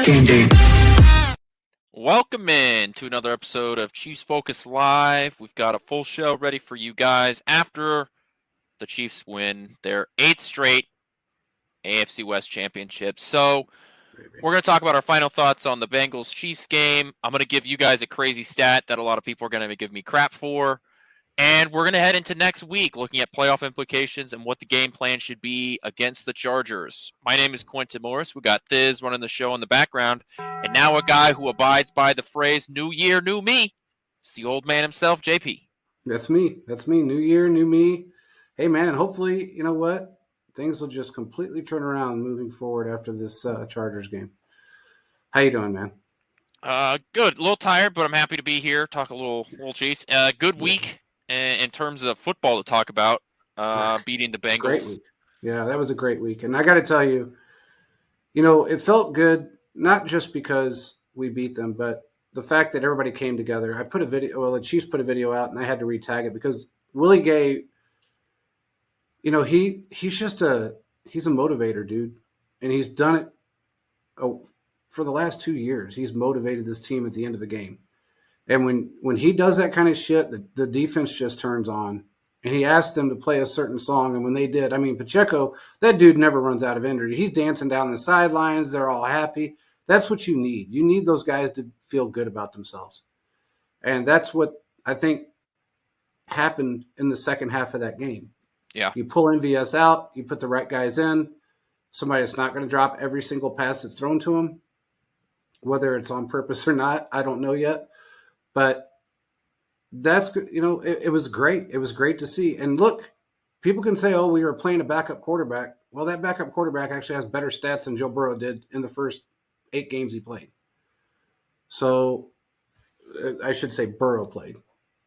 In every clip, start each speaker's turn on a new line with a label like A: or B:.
A: Game day.
B: Welcome in to another episode of Chiefs Focus Live. We've got a full show ready for you guys after the Chiefs win their 8th straight AFC West championship. So we're going to talk about our final thoughts on the Bengals-Chiefs game. I'm going to give you guys a crazy stat that a lot of people are going to give me crap for. And we're going to head into next week looking at playoff implications and what the game plan should be against the Chargers. My name is Quentin Morris. We got Thiz running the show in the background. And now a guy who abides by the phrase, new year, new me. It's the old man himself, JP.
C: That's me. New year, new me. Hey, man, and hopefully, you know what? Things will just completely turn around moving forward after this Chargers game. How you doing, man?
B: Good. A little tired, but I'm happy to be here. Talk a little Chiefs. Good week in terms of football to talk about. Beating the Bengals.
C: Great week. Yeah, that was a great week. And I got to tell you, it felt good, not just because we beat them, but the fact that everybody came together. I put a video, the Chiefs put a video out, and I had to retag it because Willie Gay, he's a motivator, dude. And he's done it for the last 2 years. He's motivated this team at the end of the game. And when he does that kind of shit, the defense just turns on. And he asked them to play a certain song, and when they did, Pacheco, that dude never runs out of energy. He's dancing down the sidelines. They're all happy. That's what you need. You need those guys to feel good about themselves. And that's what I think happened in the second half of that game.
B: Yeah.
C: You pull MVS out, you put the right guys in, somebody that's not going to drop every single pass that's thrown to them, whether it's on purpose or not, I don't know yet. But that's, it was great. It was great to see. And look, people can say, we were playing a backup quarterback. Well, that backup quarterback actually has better stats than Joe Burrow did in the first 8 games he played. So I should say Burrow played.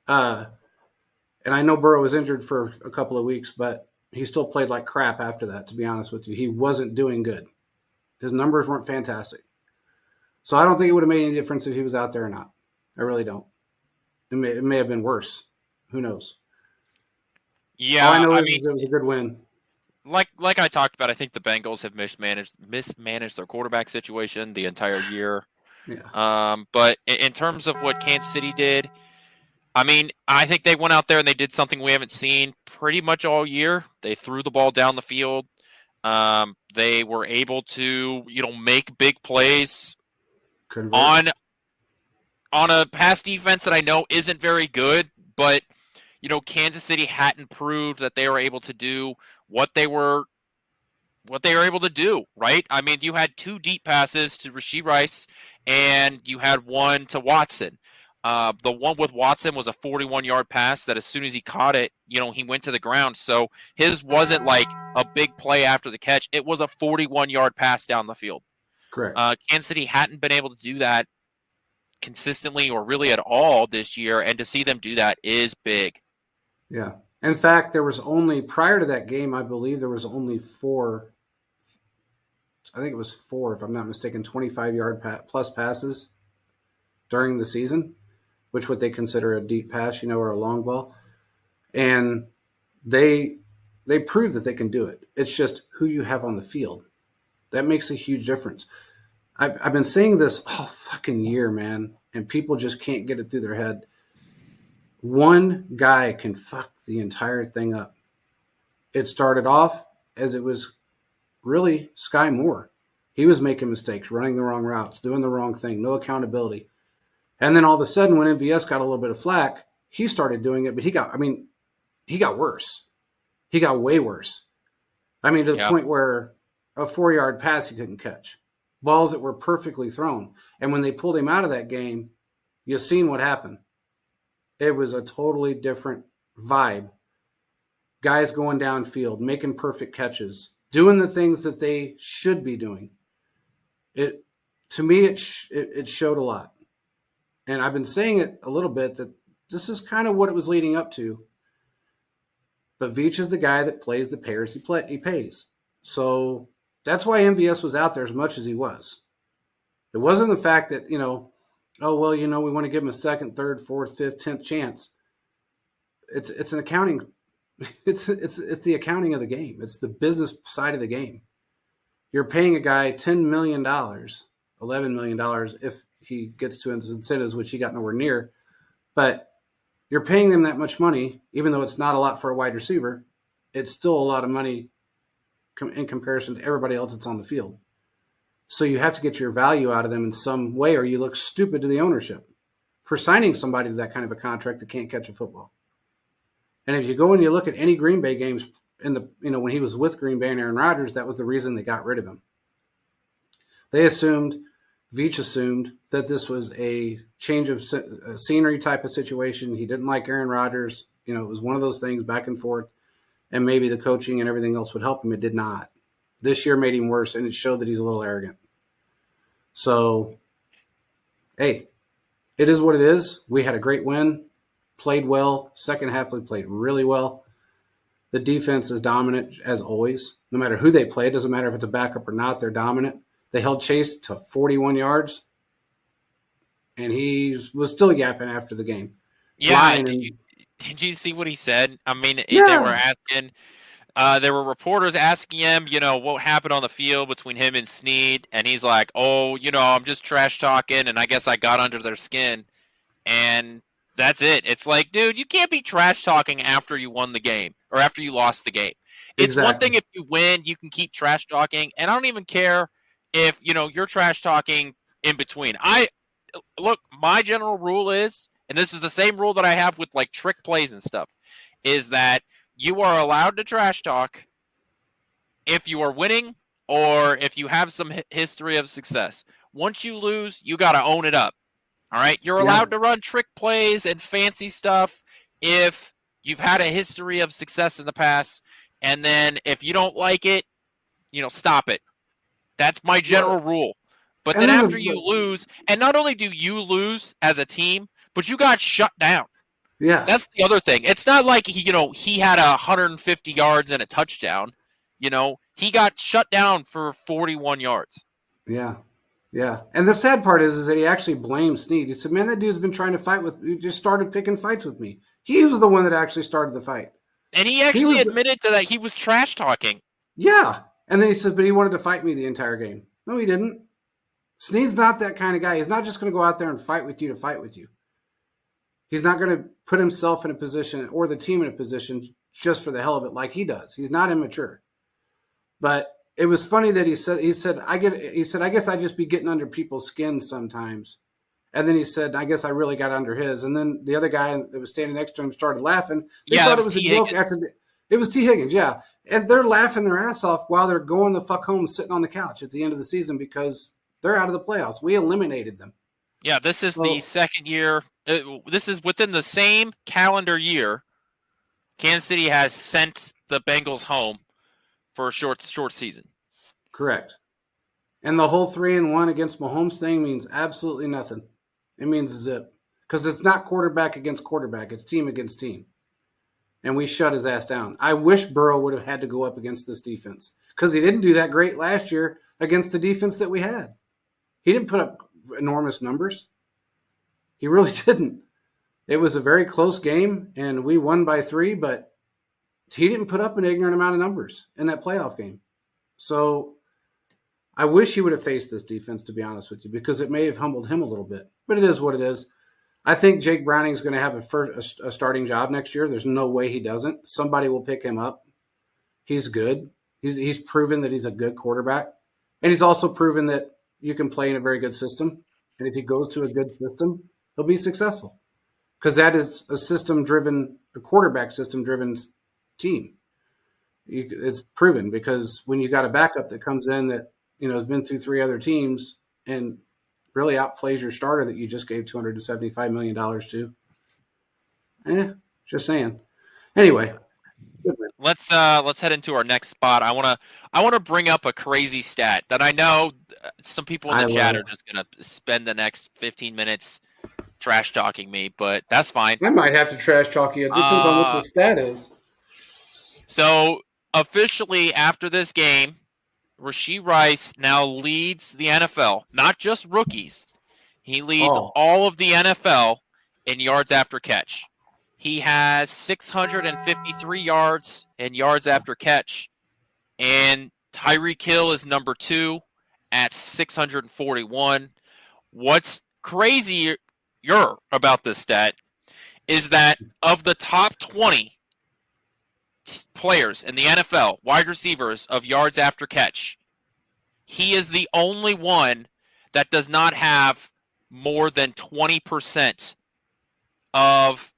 C: And I know Burrow was injured for a couple of weeks, but he still played like crap after that, to be honest with you. He wasn't doing good. His numbers weren't fantastic. So I don't think it would have made any difference if he was out there or not. I really don't. It may have been worse. Who knows?
B: Yeah,
C: all I know is it was a good win.
B: Like I talked about, I think the Bengals have mismanaged their quarterback situation the entire year.
C: Yeah.
B: But in terms of what Kansas City did, I think they went out there and they did something we haven't seen pretty much all year. They threw the ball down the field. They were able to, make big plays on a pass defense that I know isn't very good, but Kansas City hadn't proved that they were able to do what they were able to do, right? You had 2 deep passes to Rashee Rice and you had one to Watson. The one with Watson was a 41-yard pass that as soon as he caught it, he went to the ground. So his wasn't like a big play after the catch. It was a 41-yard pass down the field.
C: Correct.
B: Kansas City hadn't been able to do that consistently or really at all this year, and to see them do that is big.
C: Yeah. In fact, there was only, prior to that game, I believe there was only 4, I think it was 4, if I'm not mistaken, 25-yard plus passes during the season, which what they consider a deep pass, or a long ball. And they prove that they can do it. It's just who you have on the field. That makes a huge difference. I've been saying this all fucking year, man, and people just can't get it through their head. One guy can fuck the entire thing up. It started off as it was really Sky Moore. He was making mistakes, running the wrong routes, doing the wrong thing, no accountability. And then all of a sudden, when MVS got a little bit of flack, he started doing it, but he got worse. He got way worse. To the point where a 4-yard pass he couldn't catch. Balls that were perfectly thrown. And when they pulled him out of that game, you've seen what happened. It was a totally different vibe. Guys going downfield, making perfect catches, doing the things that they should be doing. To me, it showed a lot. And I've been saying it a little bit that this is kind of what it was leading up to. But Veach is the guy that plays the payers he pays. So that's why MVS was out there as much as he was. It wasn't the fact that, we want to give him a 2nd, 3rd, 4th, 5th, 10th chance. It's an accounting. It's the accounting of the game. It's the business side of the game. You're paying a guy $10 million $11 million if he gets to his incentives, which he got nowhere near. But you're paying them that much money, even though it's not a lot for a wide receiver. It's still a lot of money in comparison to everybody else that's on the field. So you have to get your value out of them in some way, or you look stupid to the ownership for signing somebody to that kind of a contract that can't catch a football. And if you go and you look at any Green Bay games when he was with Green Bay and Aaron Rodgers, that was the reason they got rid of him. Veach assumed that this was a change of scenery type of situation. He didn't like Aaron Rodgers. It was one of those things back and forth, and maybe the coaching and everything else would help him. It did not. This year made him worse, and it showed that he's a little arrogant. So, hey, it is what it is. We had a great win, played well. Second half, we played really well. The defense is dominant, as always. No matter who they play, it doesn't matter if it's a backup or not, they're dominant. They held Chase to 41 yards, and he was still yapping after the game.
B: Yeah, did you see what he said? I mean, They were asking there were reporters asking him, what happened on the field between him and Snead, and he's like, I'm just trash talking, and I guess I got under their skin, and that's it. It's like, dude, you can't be trash talking after you won the game or after you lost the game. It's one thing if you win, you can keep trash talking, and I don't even care if you're trash talking in between. My general rule is, and this is the same rule that I have with like trick plays and stuff, is that you are allowed to trash talk if you are winning or if you have some history of success. Once you lose, you got to own it up. All right? You're allowed to run trick plays and fancy stuff if you've had a history of success in the past. And then if you don't like it, stop it. That's my general rule. But then after you lose, and not only do you lose as a team, but you got shut down.
C: Yeah.
B: That's the other thing. It's not like he had 150 yards and a touchdown. He got shut down for 41 yards.
C: Yeah. Yeah. And the sad part is that he actually blamed Snead. He said, man, that dude's been trying to fight with me. He just started picking fights with me. He was the one that actually started the fight.
B: And he actually admitted to that. He was trash talking.
C: Yeah. And then he said, but he wanted to fight me the entire game. No, he didn't. Snead's not that kind of guy. He's not just going to go out there and fight with you to fight with you. He's not going to put himself in a position or the team in a position just for the hell of it like he does. He's not immature. But it was funny that he said, I guess I just be getting under people's skin sometimes. And then he said, I guess I really got under his. And then the other guy that was standing next to him started laughing. They thought it was a joke it was T. Higgins, yeah. And they're laughing their ass off while they're going the fuck home sitting on the couch at the end of the season because they're out of the playoffs. We eliminated them.
B: Yeah, this is the second year. This is within the same calendar year. Kansas City has sent the Bengals home for a short season.
C: Correct. And the whole 3-1 against Mahomes thing means absolutely nothing. It means zip. Because it's not quarterback against quarterback. It's team against team. And we shut his ass down. I wish Burrow would have had to go up against this defense. Because he didn't do that great last year against the defense that we had. He didn't put up enormous numbers. He really didn't. It was a very close game, and we won by 3, but he didn't put up an ignorant amount of numbers in that playoff game. So I wish he would have faced this defense, to be honest with you, because it may have humbled him a little bit. But it is what it is. I think Jake Browning's going to have a starting job next year. There's no way he doesn't. Somebody will pick him up. He's good. He's proven that he's a good quarterback. And he's also proven that you can play in a very good system. And if he goes to a good system, he'll be successful. Because that is a quarterback system-driven team. It's proven because when you got a backup that comes in that has been through 3 other teams and really outplays your starter that you just gave $275 million to. Just saying. Anyway,
B: let's head into our next spot. I want to bring up a crazy stat that I know some people in the chat are just going to spend the next 15 minutes trash talking me, but that's fine.
C: I might have to trash talk you. It depends on what the stat is.
B: So officially after this game, Rashee Rice now leads the NFL, not just rookies. He leads all of the NFL in yards after catch. He has 653 yards and yards after catch. And Tyreek Hill is number 2 at 641. What's crazier about this stat is that of the top 20 players in the NFL, wide receivers of yards after catch, he is the only one that does not have more than 20% of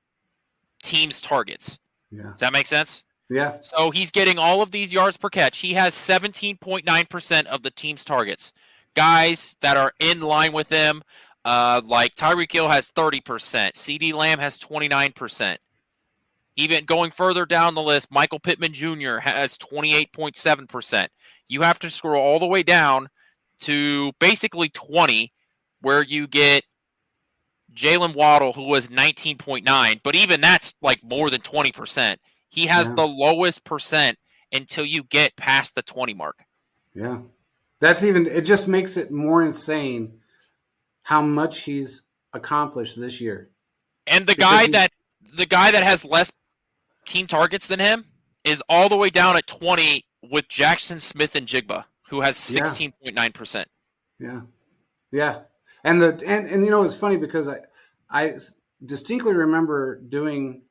B: teams' targets.
C: Yeah.
B: Does that make sense?
C: Yeah.
B: So he's getting all of these yards per catch. He has 17.9% of the team's targets. Guys that are in line with him, like Tyreek Hill has 30%. CeeDee Lamb has 29%. Even going further down the list, Michael Pittman Jr. has 28.7%. You have to scroll all the way down to basically 20, where you get Jalen Waddle, who was 19.9, but even that's like more than 20%. He has the lowest percent until you get past the 20 mark.
C: Yeah. It just makes it more insane how much he's accomplished this year.
B: And the guy that has less team targets than him is all the way down at 20 with Jackson Smith-Njigba, who has 16.9%.
C: Yeah. Yeah. And you know, it's funny because I distinctly remember doing,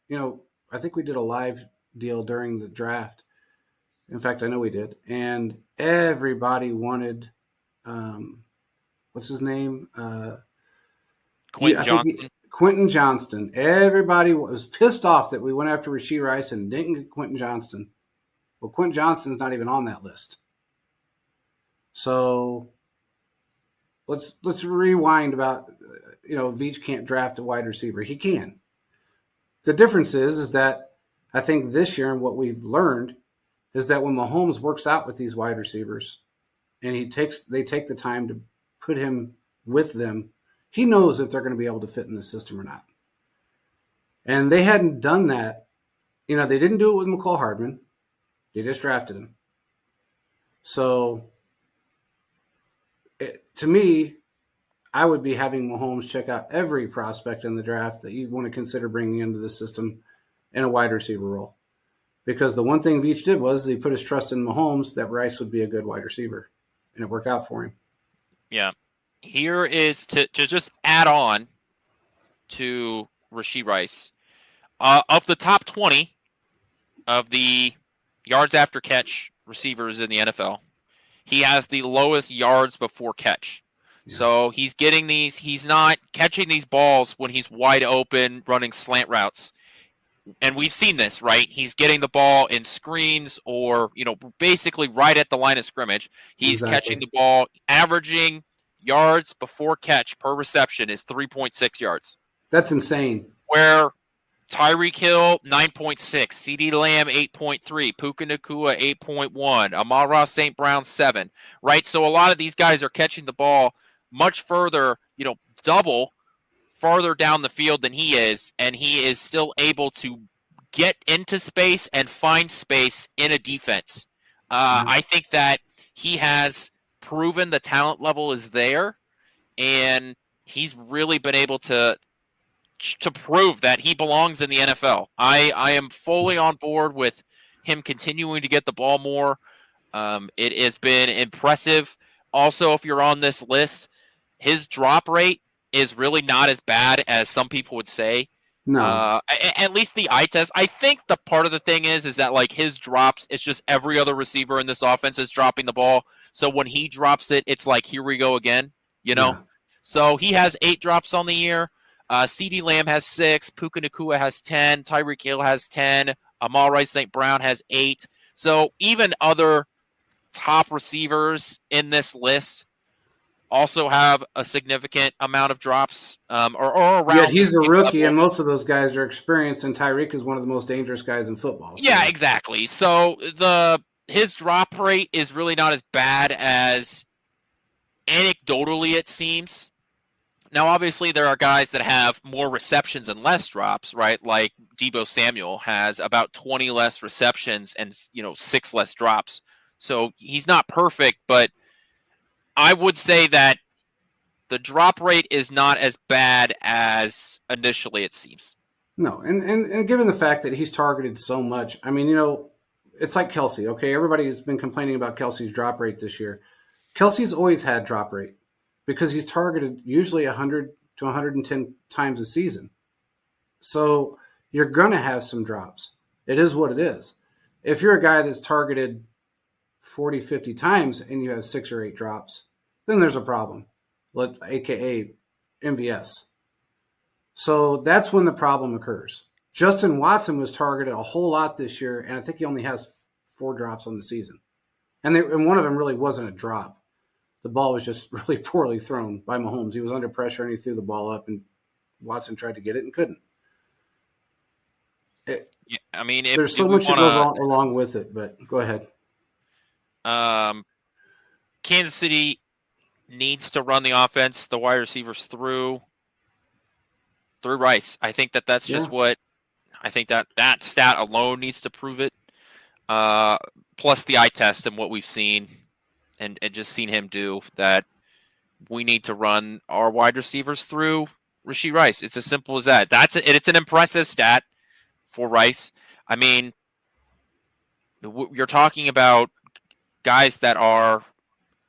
C: you know, I think we did a live deal during the draft. In fact, I know we did. And everybody wanted, what's his name?
B: Quentin Johnston.
C: Quentin Johnston. Everybody was pissed off that we went after Rashee Rice and didn't get Quentin Johnston. Well, Quentin Johnston's not even on that list. So let's rewind about, you know, Veach can't draft a wide receiver. He can. The difference is that I think this year and what we've learned is that when Mahomes works out with these wide receivers and they take the time to put him with them, he knows if they're going to be able to fit in the system or not. And they hadn't done that. You know, they didn't do it with McCall Hardman. They just drafted him. So to me, I would be having Mahomes check out every prospect in the draft that you want to consider bringing into the system in a wide receiver role. Because the one thing Veach did was he put his trust in Mahomes that Rice would be a good wide receiver, and it worked out for him.
B: Yeah. Here is to just add on to Rashee Rice. Of the top 20 of the yards after catch receivers in the NFL, he has the lowest yards before catch. Yeah. So he's getting he's not catching these balls when he's wide open running slant routes. And we've seen this, right? He's getting the ball in screens or, you know, basically right at the line of scrimmage. He's catching the ball, averaging yards before catch per reception is 3.6 yards.
C: That's insane.
B: Where Tyreek Hill, 9.6. CeeDee Lamb, 8.3. Puka Nacua, 8.1. Amon-Ra St. Brown, 7. Right? So a lot of these guys are catching the ball much further, you know, double farther down the field than he is, and he is still able to get into space and find space in a defense. I think that he has proven the talent level is there, and he's really been able to prove that he belongs in the NFL. I am fully on board with him continuing to get the ball more. It has been impressive. Also, if you're on this list, his drop rate is really not as bad as some people would say.
C: No.
B: At least the eye test. I think the part of the thing is that like his drops, it's just every other receiver in this offense is dropping the ball. So when he drops it, it's like, here we go again, you know? Yeah. So he has 8 drops on the year. CeeDee Lamb has 6. Puka Nacua has 10. Tyreek Hill has 10. Amon-Ra St. Brown has 8. So even other top receivers in this list also have a significant amount of drops or around.
C: Yeah, he's a rookie, level. And most of those guys are experienced, and Tyreek is one of the most dangerous guys in football. So.
B: Yeah, exactly. So his drop rate is really not as bad as anecdotally it seems. Now, obviously, there are guys that have more receptions and less drops, right? Like Deebo Samuel has about 20 less receptions and 6 less drops. So he's not perfect, but I would say that the drop rate is not as bad as initially it seems.
C: No, and given the fact that he's targeted so much, I mean, it's like Kelce. Okay, everybody has been complaining about Kelce's drop rate this year. Kelsey's always had drop rate because he's targeted usually 100 to 110 times a season. So you're going to have some drops. It is what it is. If you're a guy that's targeted 40, 50 times and you have 6 or 8 drops, then there's a problem, aka MVS. So that's when the problem occurs. Justin Watson was targeted a whole lot this year, and I think he only has 4 drops on the season. And one of them really wasn't a drop. The ball was just really poorly thrown by Mahomes. He was under pressure, and he threw the ball up, and Watson tried to get it and couldn't.
B: I mean,
C: there's so much that goes along with it, but go ahead.
B: Kansas City needs to run the offense, the wide receivers through Rice. I think that's just what I think that stat alone needs to prove it. Plus the eye test and what we've seen and just seen him do, that we need to run our wide receivers through Rashee Rice. It's as simple as that. It's an impressive stat for Rice. I mean, you're talking about guys that are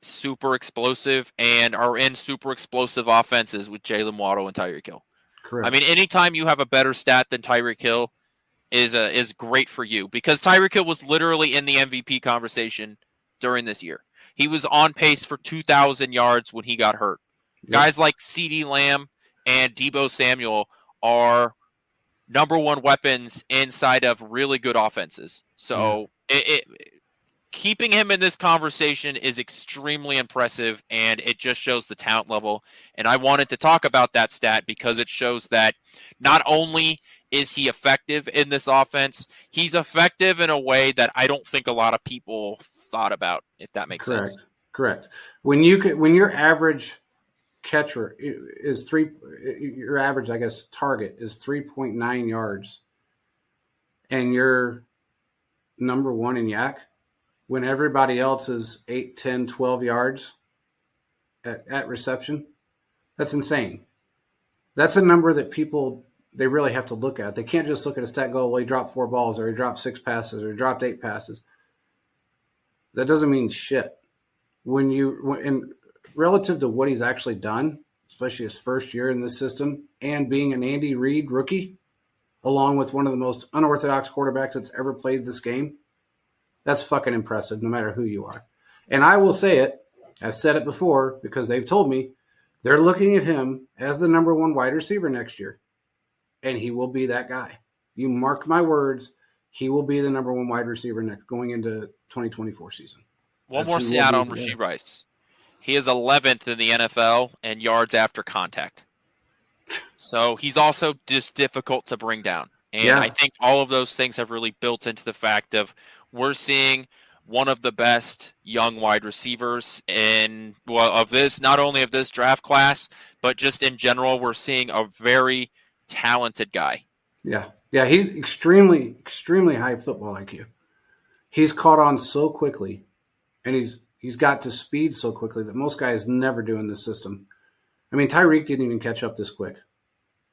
B: super explosive and are in super explosive offenses with Jalen Waddle and Tyreek Hill.
C: Correct.
B: I mean, anytime you have a better stat than Tyreek Hill is great for you, because Tyreek Hill was literally in the MVP conversation during this year. He was on pace for 2,000 yards when he got hurt. Yep. Guys like CeeDee Lamb and Deebo Samuel are number one weapons inside of really good offenses. So keeping him in this conversation is extremely impressive, and it just shows the talent level. And I wanted to talk about that stat because it shows that not only is he effective in this offense, he's effective in a way that I don't think a lot of people thought about, if that makes sense.
C: Correct. When your average catcher is your average, I guess, target is 3.9 yards, and you're number one in yak, when everybody else is 8, 10, 12 yards at reception, that's insane. That's a number that people, they really have to look at. They can't just look at a stat and go, well, he dropped 4 balls, or he dropped 6 passes, or he dropped 8 passes. That doesn't mean shit. In relative to what he's actually done, especially his first year in this system, and being an Andy Reid rookie, along with one of the most unorthodox quarterbacks that's ever played this game, that's fucking impressive, no matter who you are. And I will say it, I've said it before, because they've told me they're looking at him as the number one wide receiver next year. And he will be that guy. You mark my words, he will be the number one wide receiver going into 2024 season.
B: One more stat on Rashee Rice. He is 11th in the NFL in yards after contact. So he's also just difficult to bring down. And I think all of those things have really built into the fact of we're seeing one of the best young wide receivers not only of this draft class, but just in general, we're seeing a very talented guy.
C: Yeah, he's extremely, extremely high football IQ. He's caught on so quickly, and he's got to speed so quickly that most guys never do in this system. I mean, Tyreek didn't even catch up this quick.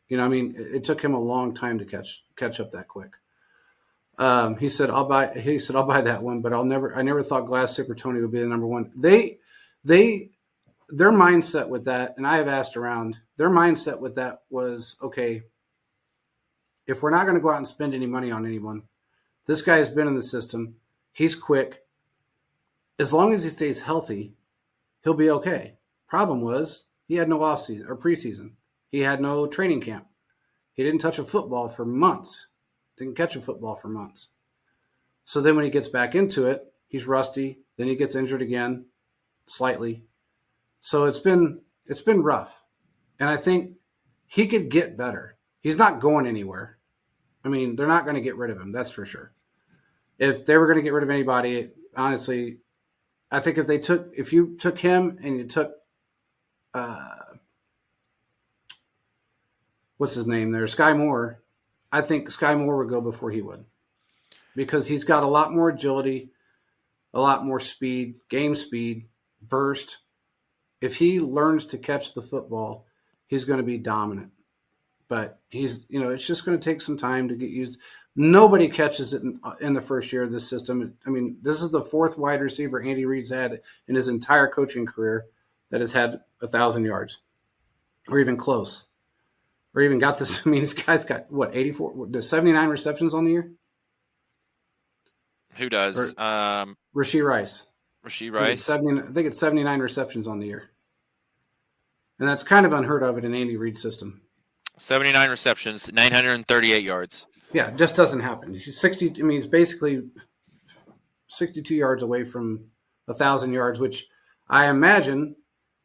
C: You know, I mean, it took him a long time to catch up that quick. He said, I'll buy that one, but I never thought Glass Zipper Tony would be the number one. Their mindset with that, and I have asked around, their mindset with that was, okay, if we're not going to go out and spend any money on anyone, this guy has been in the system. He's quick. As long as he stays healthy, he'll be okay. Problem was, he had no offseason or preseason. He had no training camp. He didn't touch a football for months. Didn't catch a football for months. So then when he gets back into it, he's rusty. Then he gets injured again, slightly. So it's been rough. And I think he could get better. He's not going anywhere. I mean, they're not going to get rid of him. That's for sure. If they were going to get rid of anybody, honestly, I think if you took him and you took, what's his name there, Sky Moore, I think Sky Moore would go before he would, because he's got a lot more agility, a lot more speed, game speed, burst. If he learns to catch the football, he's going to be dominant. But it's just going to take some time to get used. Nobody catches it in the first year of this system. I mean, this is the fourth wide receiver Andy Reid's had in his entire coaching career that has had 1,000 yards, or even close, or even got this. I mean, this guy's got what 84, 79 receptions on the year.
B: Who does?
C: Rashee Rice.
B: Rashee Rice. I
C: think it's 79 receptions on the year, and that's kind of unheard of in an Andy Reid system.
B: 79 receptions, 938 yards.
C: Yeah, it just doesn't happen. He's 60. I mean, he's basically 62 yards away from 1,000 yards, which I imagine,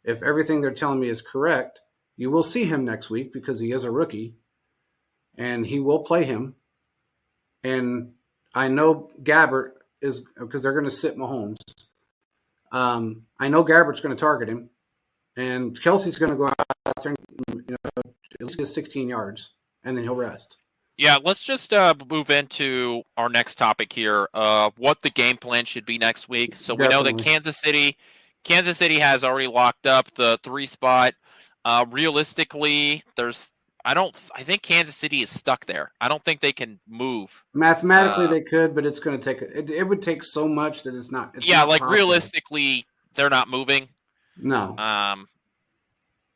C: if everything they're telling me is correct, you will see him next week because he is a rookie, and he will play him. And I know Gabbert is, because they're going to sit Mahomes. I know Gabbert's going to target him, and Kelsey's going to go out there and at least get 16 yards, and then he'll rest.
B: Yeah, let's just move into our next topic here, what the game plan should be next week. So we know that Kansas City has already locked up the 3 spot. Realistically, I think Kansas City is stuck there. I don't think they can move.
C: Mathematically, they could, but it's going to take it would take so much that it's not. Not
B: like possible. Realistically, they're not moving.
C: No.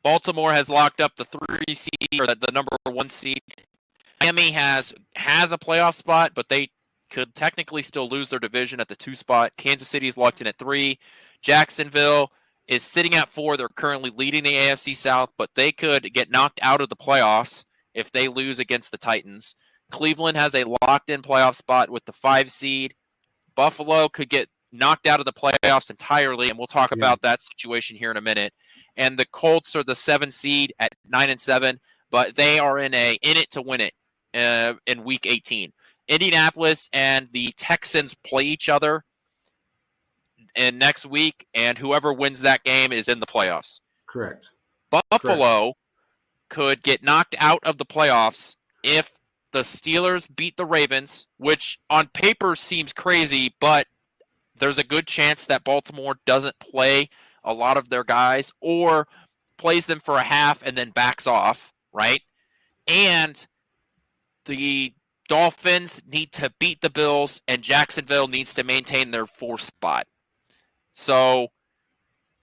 B: Baltimore has locked up the 3 seed or the number 1 seed. Miami has a playoff spot, but they could technically still lose their division at the 2 spot. Kansas City is locked in at 3. Jacksonville is sitting at 4. They're currently leading the AFC South, but they could get knocked out of the playoffs if they lose against the Titans. Cleveland has a locked-in playoff spot with the 5 seed. Buffalo could get knocked out of the playoffs entirely, and we'll talk about that situation here in a minute. And the Colts are the 7 seed at 9-7, but they are in it to win it in Week 18. Indianapolis and the Texans play each other in next week, and whoever wins that game is in the playoffs.
C: Correct.
B: Buffalo could get knocked out of the playoffs if the Steelers beat the Ravens, which on paper seems crazy, but there's a good chance that Baltimore doesn't play a lot of their guys or plays them for a half and then backs off, right? And the Dolphins need to beat the Bills, and Jacksonville needs to maintain their 4th spot. So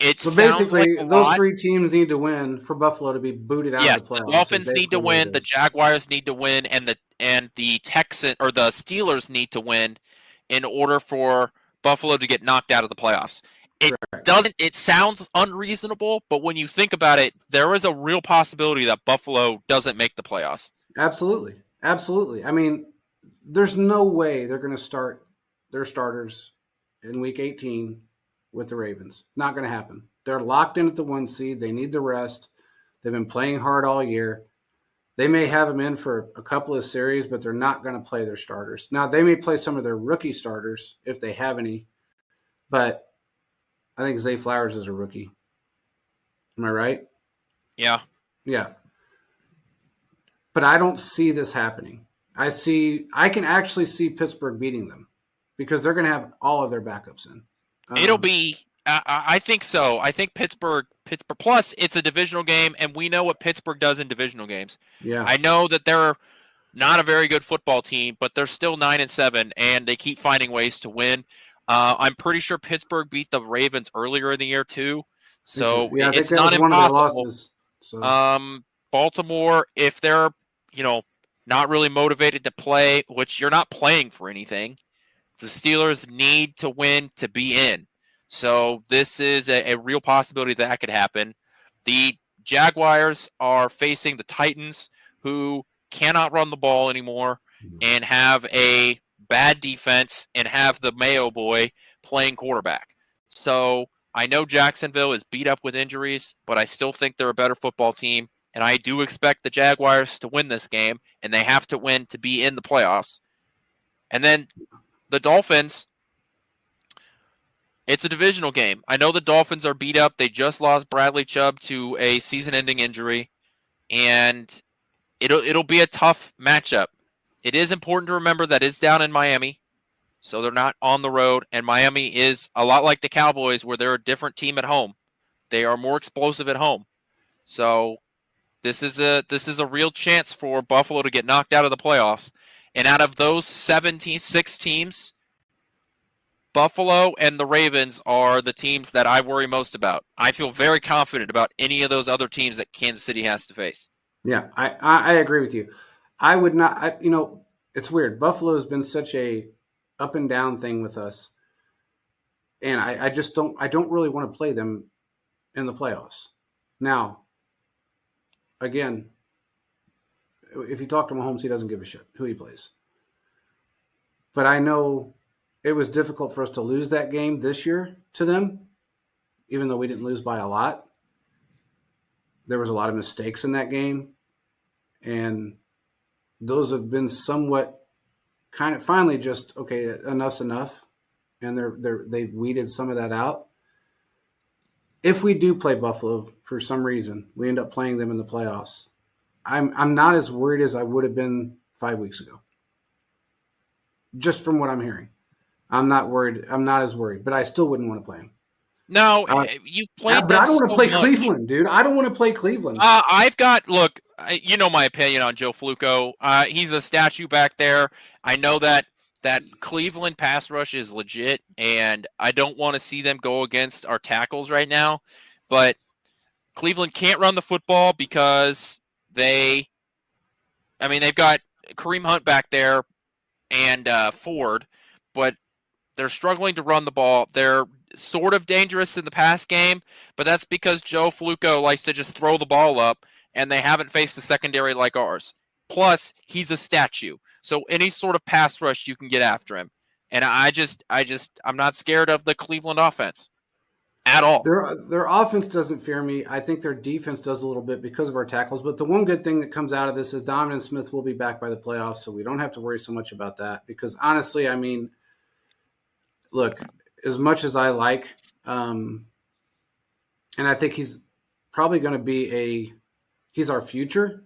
C: basically, like those 3 teams need to win for Buffalo to be booted out of the playoffs.
B: The Dolphins need to win, the Jaguars need to win, and the Steelers need to win in order for Buffalo to get knocked out of the playoffs. It sounds unreasonable, but when you think about it, there is a real possibility that Buffalo doesn't make the playoffs.
C: Absolutely. I mean, there's no way they're going to start their starters in Week 18 with the Ravens. Not going to happen. They're locked in at the 1 seed. They need the rest. They've been playing hard all year. They may have them in for a couple of series, but they're not going to play their starters. Now, they may play some of their rookie starters if they have any, but I think Zay Flowers is a rookie. Am I right?
B: Yeah.
C: But I don't see this happening. I can actually see Pittsburgh beating them because they're going to have all of their backups in.
B: It'll be I think so. I think Pittsburgh plus it's a divisional game, and we know what Pittsburgh does in divisional games.
C: Yeah.
B: I know that they're not a very good football team, but they're still 9-7, and they keep finding ways to win. I'm pretty sure Pittsburgh beat the Ravens earlier in the year too, so it's not impossible. Baltimore, if they're not really motivated to play, which you're not playing for anything, the Steelers need to win to be in. So this is a real possibility that could happen. The Jaguars are facing the Titans, who cannot run the ball anymore and have a bad defense and have the Mayo boy playing quarterback. So I know Jacksonville is beat up with injuries, but I still think they're a better football team. And I do expect the Jaguars to win this game, and they have to win to be in the playoffs. And then the Dolphins, it's a divisional game. I know the Dolphins are beat up. They just lost Bradley Chubb to a season-ending injury, and it'll be a tough matchup. It is important to remember that it's down in Miami, so they're not on the road, and Miami is a lot like the Cowboys, where they're a different team at home. They are more explosive at home. So this is a real chance for Buffalo to get knocked out of the playoffs. And out of those 6 teams, Buffalo and the Ravens are the teams that I worry most about. I feel very confident about any of those other teams that Kansas City has to face.
C: Yeah, I agree with you. I would not. It's weird. Buffalo has been such a up and down thing with us, and I just don't. I don't really want to play them in the playoffs. Now, again, if you talk to Mahomes, he doesn't give a shit who he plays. But I know it was difficult for us to lose that game this year to them, even though we didn't lose by a lot. There was a lot of mistakes in that game, and those have been somewhat kind of finally just, okay, enough's enough, and they've weeded some of that out. If we do play Buffalo for some reason, we end up playing them in the playoffs, I'm not as worried as I would have been 5 weeks ago. Just from what I'm hearing, I'm not worried. I'm not as worried, but I still wouldn't want to play them.
B: No, you played
C: but I don't want to play
B: much.
C: Cleveland, dude. I don't want to play Cleveland.
B: Look, you know my opinion on Joe Flacco. He's a statue back there. I know that Cleveland pass rush is legit, and I don't want to see them go against our tackles right now. But Cleveland can't run the football because they've got Kareem Hunt back there and Ford, but they're struggling to run the ball. They're sort of dangerous in the pass game, but that's because Joe Flacco likes to just throw the ball up, and they haven't faced a secondary like ours. Plus, he's a statue, so any sort of pass rush you can get after him. And I'm not scared of the Cleveland offense at all.
C: Their offense doesn't fear me. I think their defense does a little bit because of our tackles. But the one good thing that comes out of this is Donovan Smith will be back by the playoffs, so we don't have to worry so much about that. Because honestly, look, as much as I like, and I think he's probably going to be he's our future.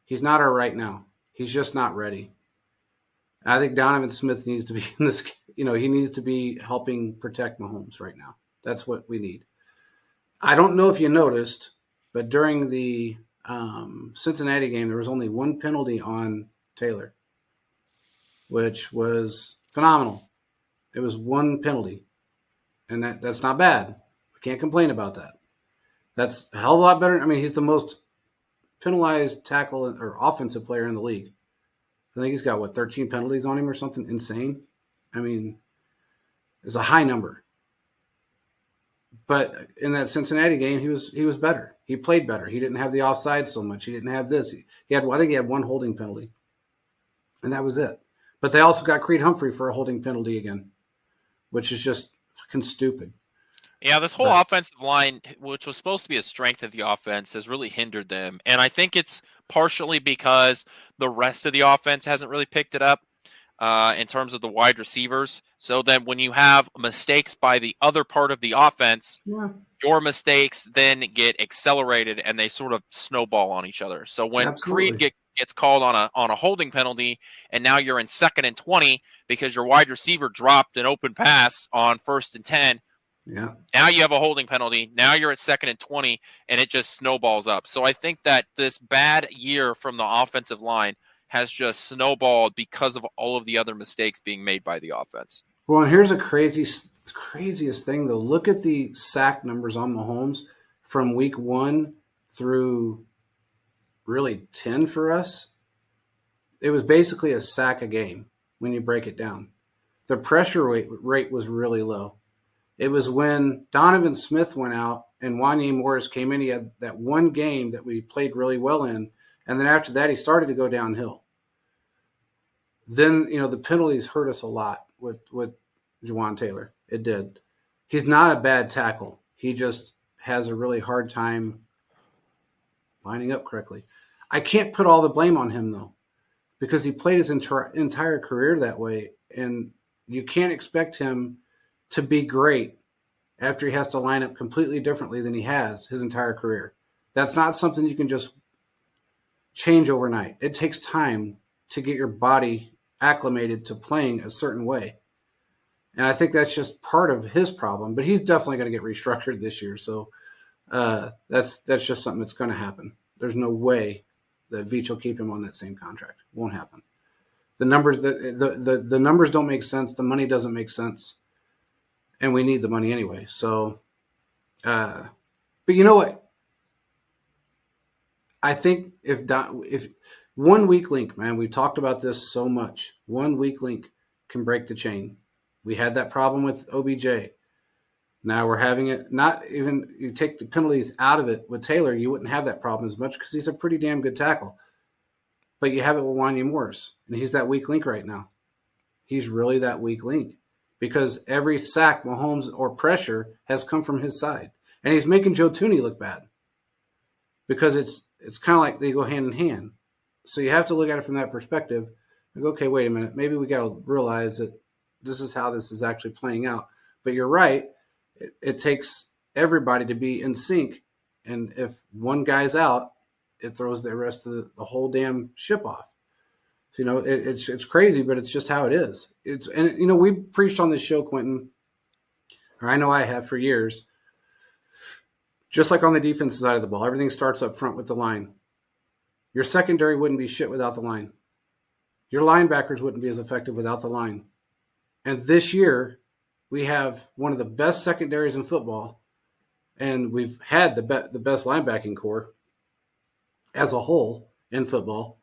C: He's not our right now. He's just not ready. I think Donovan Smith needs to be in this. He needs to be helping protect Mahomes right now. That's what we need. I don't know if you noticed, but during the Cincinnati game, there was only one penalty on Taylor, which was phenomenal. It was one penalty, and that's not bad. We can't complain about that. That's a hell of a lot better. He's the most penalized tackle or offensive player in the league. I think he's got 13 penalties on him or something insane. It's a high number. But in that Cincinnati game, he was better. He played better. He didn't have the offside so much. He didn't have this. I think he had one holding penalty, and that was it. But they also got Creed Humphrey for a holding penalty again, which is just fucking stupid.
B: Yeah, this whole offensive line, which was supposed to be a strength of the offense, has really hindered them. And I think it's partially because the rest of the offense hasn't really picked it up in terms of the wide receivers. So then when you have mistakes by the other part of the offense, your mistakes then get accelerated and they sort of snowball on each other. So when Creed gets called on a holding penalty, and now you're in 2nd and 20 because your wide receiver dropped an open pass on 1st and 10.
C: Yeah.
B: Now you have a holding penalty. Now you're at 2nd and 20, and it just snowballs up. So I think that this bad year from the offensive line has just snowballed because of all of the other mistakes being made by the offense.
C: Well, and here's the craziest thing, though. Look at the sack numbers on Mahomes from week 1 through really 10 for us. It was basically a sack a game when you break it down. The pressure rate was really low. It was when Donovan Smith went out and Wanya Morris came in. He had that one game that we played really well in. And then after that, he started to go downhill. Then, the penalties hurt us a lot with Jawaan Taylor. It did. He's not a bad tackle. He just has a really hard time lining up correctly. I can't put all the blame on him, though, because he played his entire career that way. And you can't expect him to be great after he has to line up completely differently than he has his entire career. That's not something you can just change overnight. It takes time to get your body acclimated to playing a certain way. And I think that's just part of his problem, but he's definitely going to get restructured this year. So that's just something that's going to happen. There's no way that Veach will keep him on that same contract. It won't happen. The numbers the numbers don't make sense. The money doesn't make sense, and we need the money anyway. So, but you know what? I think if one weak link, man, we've talked about this so much. One weak link can break the chain. We had that problem with OBJ. Now we're having it. Not even you take the penalties out of it with Taylor, you wouldn't have that problem as much because he's a pretty damn good tackle. But you have it with Wanya Morris, and he's that weak link right now. He's really that weak link because every sack, Mahomes, or pressure has come from his side. And he's making Joe Thuney look bad because it's kind of like they go hand in hand. So you have to look at it from that perspective. Like, okay, wait a minute. Maybe we got to realize that this is how this is actually playing out. But you're right. It takes everybody to be in sync. And if one guy's out, it throws the rest of the whole damn ship off. So, it's crazy, but it's just how it is. We preached on this show, Quentin, or I know I have for years. Just like on the defensive side of the ball, everything starts up front with the line. Your secondary wouldn't be shit without the line. Your linebackers wouldn't be as effective without the line. And this year, we have one of the best secondaries in football, and we've had the best linebacking core as a whole in football.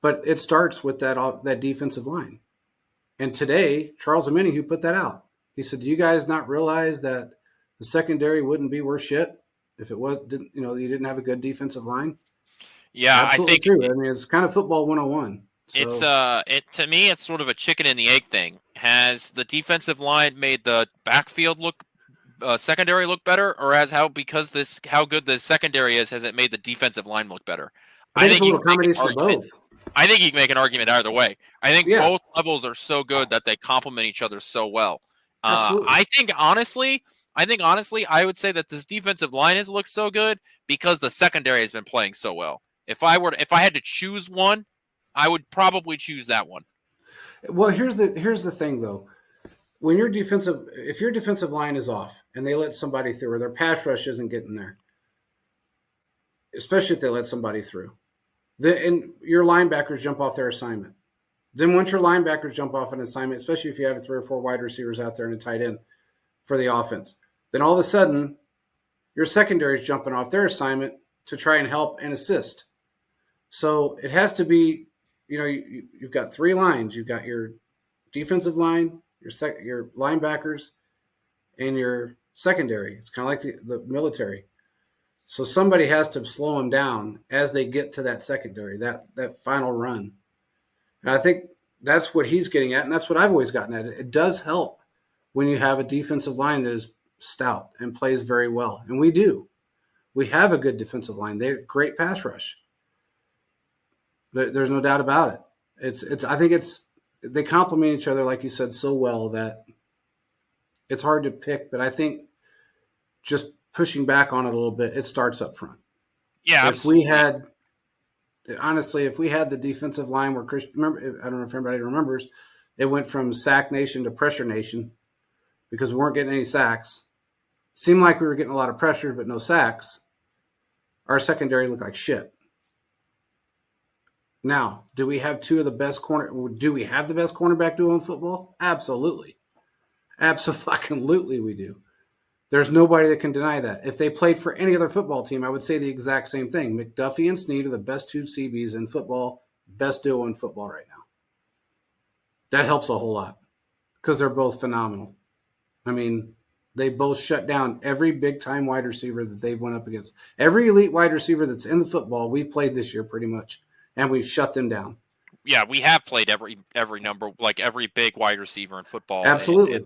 C: But it starts with that defensive line. And today, Charles Omenihu put that out. He said, "Do you guys not realize that the secondary wouldn't be worth shit if it you didn't have a good defensive line?"
B: Yeah,
C: absolutely
B: I think
C: true. I mean, it's kind of football 101. So.
B: To me, it's sort of a chicken and the egg thing. Has the defensive line made the backfield secondary look better, or how good the secondary is, has it made the defensive line look better?
C: I think it's a little combination of both.
B: I think you can make an argument either way. I think both levels are so good that they complement each other so well.
C: Absolutely.
B: I think honestly, I would say that this defensive line has looked so good because the secondary has been playing so well. If I had to choose one, I would probably choose that one.
C: Well, here's the thing though. If your defensive line is off and they let somebody through, or their pass rush isn't getting there, especially if they let somebody through, and your linebackers jump off their assignment. Then once your linebackers jump off an assignment, especially if you have 3 or 4 wide receivers out there and a tight end for the offense, then all of a sudden your secondary is jumping off their assignment to try and help and assist. So it has to be, you've got 3 lines. You've got your defensive line, your linebackers, and your secondary. It's kind of like the military. So somebody has to slow them down as they get to that secondary, that final run. And I think that's what he's getting at, and that's what I've always gotten at. It does help when you have a defensive line that is stout and plays very well. And we do. We have a good defensive line. They're great pass rush. There's no doubt about it. I think they complement each other, like you said, so well that it's hard to pick. But I think just pushing back on it a little bit, it starts up front.
B: Yeah,
C: if we had the defensive line where remember, I don't know if everybody remembers, it went from sack nation to pressure nation because we weren't getting any sacks. Seemed like we were getting a lot of pressure, but no sacks. Our secondary looked like shit. Now, do we have the best cornerback duo in football? Absolutely. Absolutely we do. There's nobody that can deny that. If they played for any other football team, I would say the exact same thing. McDuffie and Snead are the best 2 CBs in football, best duo in football right now. That helps a whole lot because they're both phenomenal. I mean, they both shut down every big-time wide receiver that they've went up against. Every elite wide receiver that's in the football we've played this year pretty much, and we've shut them down.
B: Yeah, we have played every number, like every big wide receiver in football.
C: Absolutely.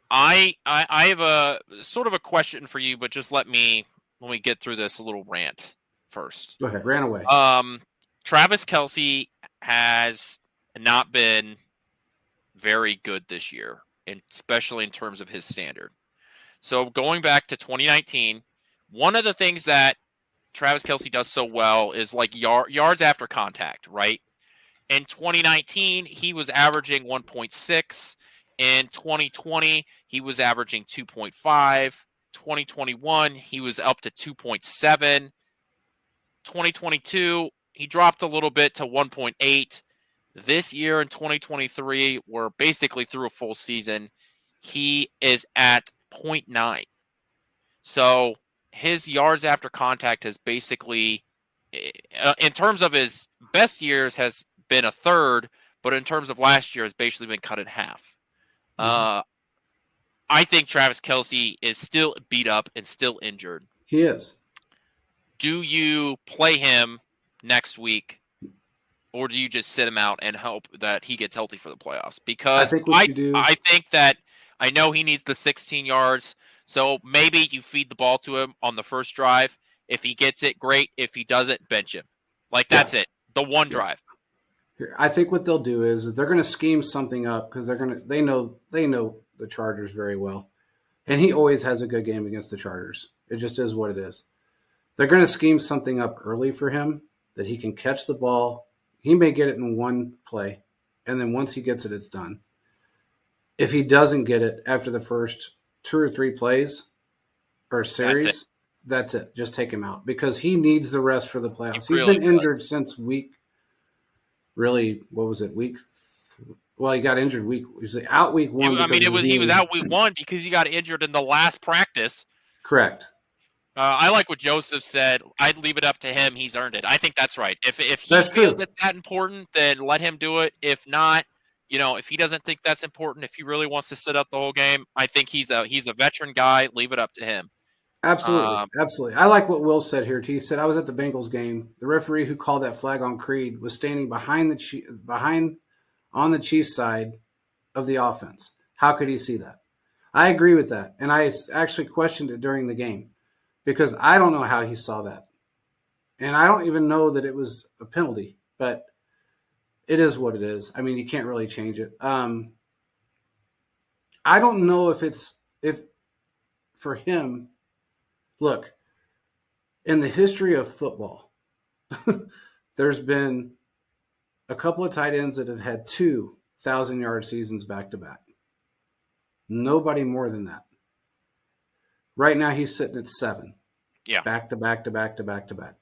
B: I have a sort of a question for you, but just let me get through this little rant first.
C: Go ahead, ran away.
B: Travis Kelce has not been very good this year, and especially in terms of his standard. So going back to 2019, one of the things that Travis Kelce does so well is like yards after contact, right? In 2019, he was averaging 1.6. In 2020, he was averaging 2.5. 2021, he was up to 2.7. 2022, he dropped a little bit to 1.8. This year in 2023, we're basically through a full season. He is at 0.9. So his yards after contact has basically, in terms of his best years, has been a third, but in terms of last year, has basically been cut in half.
C: Mhm.
B: I think Travis Kelce is still beat up and still injured.
C: He is.
B: Do you play him next week, or do you just sit him out and hope that he gets healthy for the playoffs?
C: I
B: Because
C: think what you do.
B: I think that I know he needs the 16 yards, so maybe you feed the ball to him on the first drive. If he gets it, great. If he doesn't, bench him. Like,
C: Yeah,
B: that's it. The one
C: yeah.
B: drive.
C: Here, I think what they'll do is they're going to scheme something up because they know the Chargers very well, and he always has a good game against the Chargers. It just is what it is. They're going to scheme something up early for him that he can catch the ball. He may get it in one play, and then once he gets it, it's done. If he doesn't get it after the first 2 or 3 plays or series, that's it. Just take him out because he needs the rest for the playoffs. He's
B: really
C: been injured since week. Really, what was it? Well, he got injured week. He was out week 1 because of his
B: He was
C: knee.
B: out week 1 because he got injured in the last practice.
C: Correct.
B: I like what Joseph said. I'd leave it up to him. He's earned it. I think that's right. If he
C: That's
B: feels
C: true.
B: it's that important, then let him do it. If not, if he doesn't think that's important, if he really wants to sit up the whole game, I think he's a veteran guy. Leave it up to him.
C: Absolutely. Absolutely. I like what Will said here. He said, I was at the Bengals game. The referee who called that flag on Creed was standing behind on the Chiefs side of the offense. How could he see that? I agree with that. And I actually questioned it during the game because I don't know how he saw that. And I don't even know that it was a penalty, but it is what it is. I mean, you can't really change it. I don't know if for him, look, in the history of football, there's been a couple of tight ends that have had 2,000-yard seasons back to back. Nobody more than that. Right now, he's sitting at 7.
B: Yeah.
C: Back to back to back to back to back.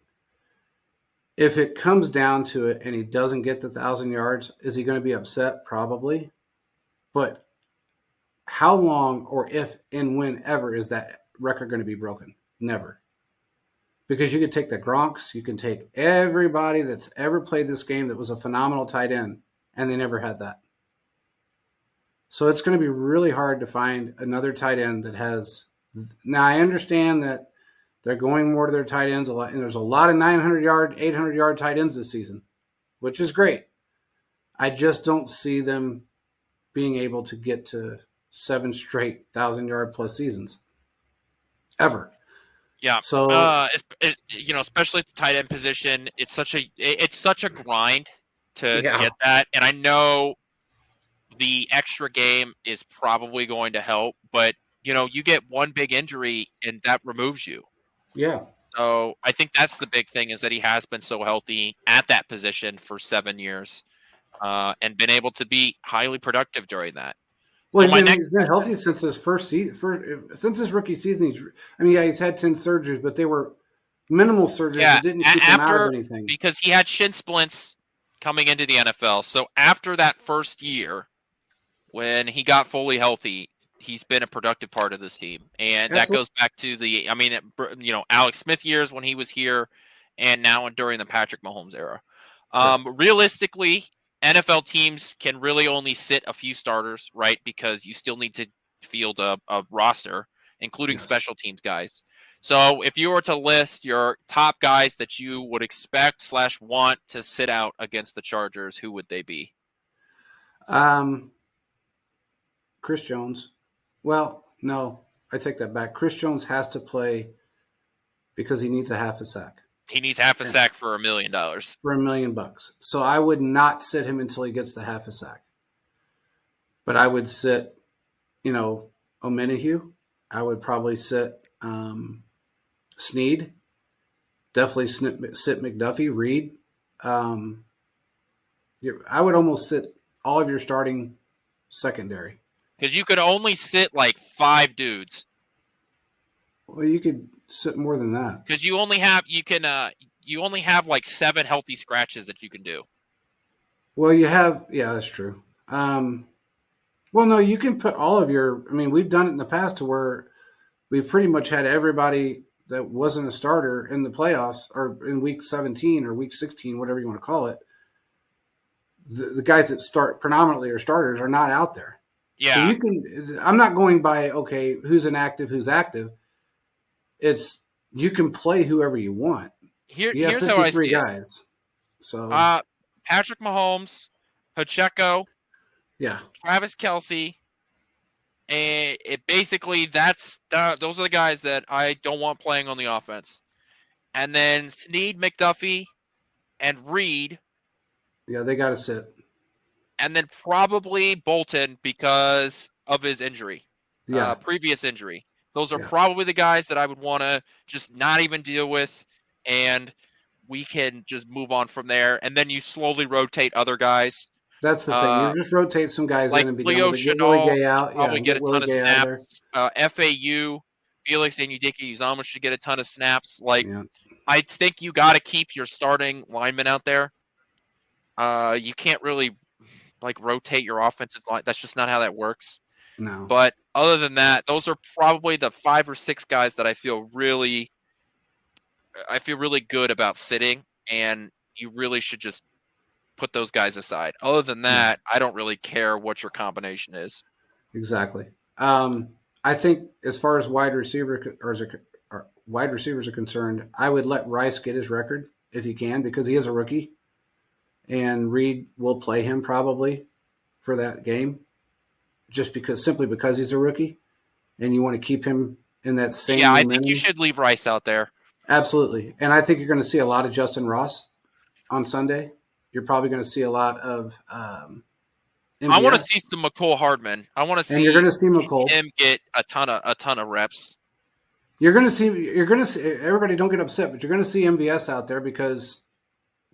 C: If it comes down to it and he doesn't get the 1,000 yards, is he going to be upset? Probably. But how long or if and whenever is that record going to be broken? Never. Because you could take the Gronks, you can take everybody that's ever played this game that was a phenomenal tight end, and they never had that. So it's going to be really hard to find another tight end that has. Now, I understand that they're going more to their tight ends a lot, and there's a lot of 900-yard, 800-yard tight ends this season, which is great. I just don't see them being able to get to 7 straight 1,000-yard plus seasons ever.
B: Yeah.
C: So,
B: especially at the tight end position, it's such a grind to
C: yeah.
B: get that. And I know the extra game is probably going to help, but you get one big injury and that removes you.
C: Yeah.
B: So I think that's the big thing is that he has been so healthy at that position for 7 years, and been able to be highly productive during that.
C: Well,
B: So
C: he's been healthy since his since his rookie season. He's had 10 surgeries, but they were minimal surgeries that didn't keep him out of anything.
B: Because he had shin splints coming into the NFL. So after that first year, when he got fully healthy, he's been a productive part of this team. And that goes back to Alex Smith years when he was here, and now during the Patrick Mahomes era. Realistically, NFL teams can really only sit a few starters, right? Because you still need to field a roster, including special teams guys. So if you were to list your top guys that you would expect / want to sit out against the Chargers, who would they be?
C: Chris Jones. Well, no, I take that back. Chris Jones has to play because he needs a half a sack.
B: He needs half a sack for $1 million.
C: For $1 million. So I would not sit him until he gets the half a sack. But I would sit, Omenihu. I would probably sit Snead. Definitely sit McDuffie, Reed. I would almost sit all of your starting secondary.
B: Because you could only sit like 5 dudes.
C: Well, you could sit more than that.
B: Because you only have you only have like 7 healthy scratches that you can do.
C: Well, you have, yeah, that's true. Well, no, you can put all of your. I mean, we've done it in the past to where we've pretty much had everybody that wasn't a starter in the playoffs or in week 17 or week 16, whatever you want to call it. The guys that start predominantly are starters are not out there. So
B: Yeah.
C: you can. I'm not going by okay, who's inactive, who's active. It's you can play whoever you want. You have
B: Here's how I
C: 53
B: see it.
C: guys. So
B: Patrick Mahomes, Pacheco,
C: yeah,
B: Travis Kelce, and it basically those are the guys that I don't want playing on the offense. And then Snead, McDuffie, and Reed,
C: yeah, they got to sit.
B: and then probably Bolton because of his injury,
C: Yeah,
B: previous injury. Those are
C: yeah.
B: probably the guys that I would want to just not even deal with, and we can just move on from there. And then you slowly rotate other guys.
C: That's the thing. You just rotate some guys
B: Like
C: in and be done
B: Leo
C: with it. Get Willie
B: Chenault
C: Gay
B: should
C: out. Yeah,
B: probably
C: and
B: get
C: get
B: a ton
C: Willie
B: of
C: Gay out of there.
B: snaps. FAU, Felix Anudike-Uzomah should get a ton of snaps. Like,
C: Yeah.
B: I think you got to keep your starting linemen out there. You can't really like rotate your offensive line. That's just not how that works.
C: No.
B: But other than that, those are probably the 5 or 6 guys that I feel really good about sitting, and you really should just put those guys aside. Other than that, I don't really care what your combination is.
C: Exactly. I think as far as wide receivers are concerned, I would let Rice get his record if he can because he is a rookie, and Reed will play him probably for that game, just simply because he's a rookie, and you want to keep him in that same.
B: Yeah,
C: momentum.
B: I think you should leave Rice out there.
C: Absolutely, and I think you're going to see a lot of Justin Ross on Sunday. You're probably going to see a lot of.
B: I want to see some McCole Hardman. I want to see.
C: And you're going to see McCole.
B: Him get a ton of reps.
C: You're going to see. Everybody don't get upset, but you're going to see MVS out there because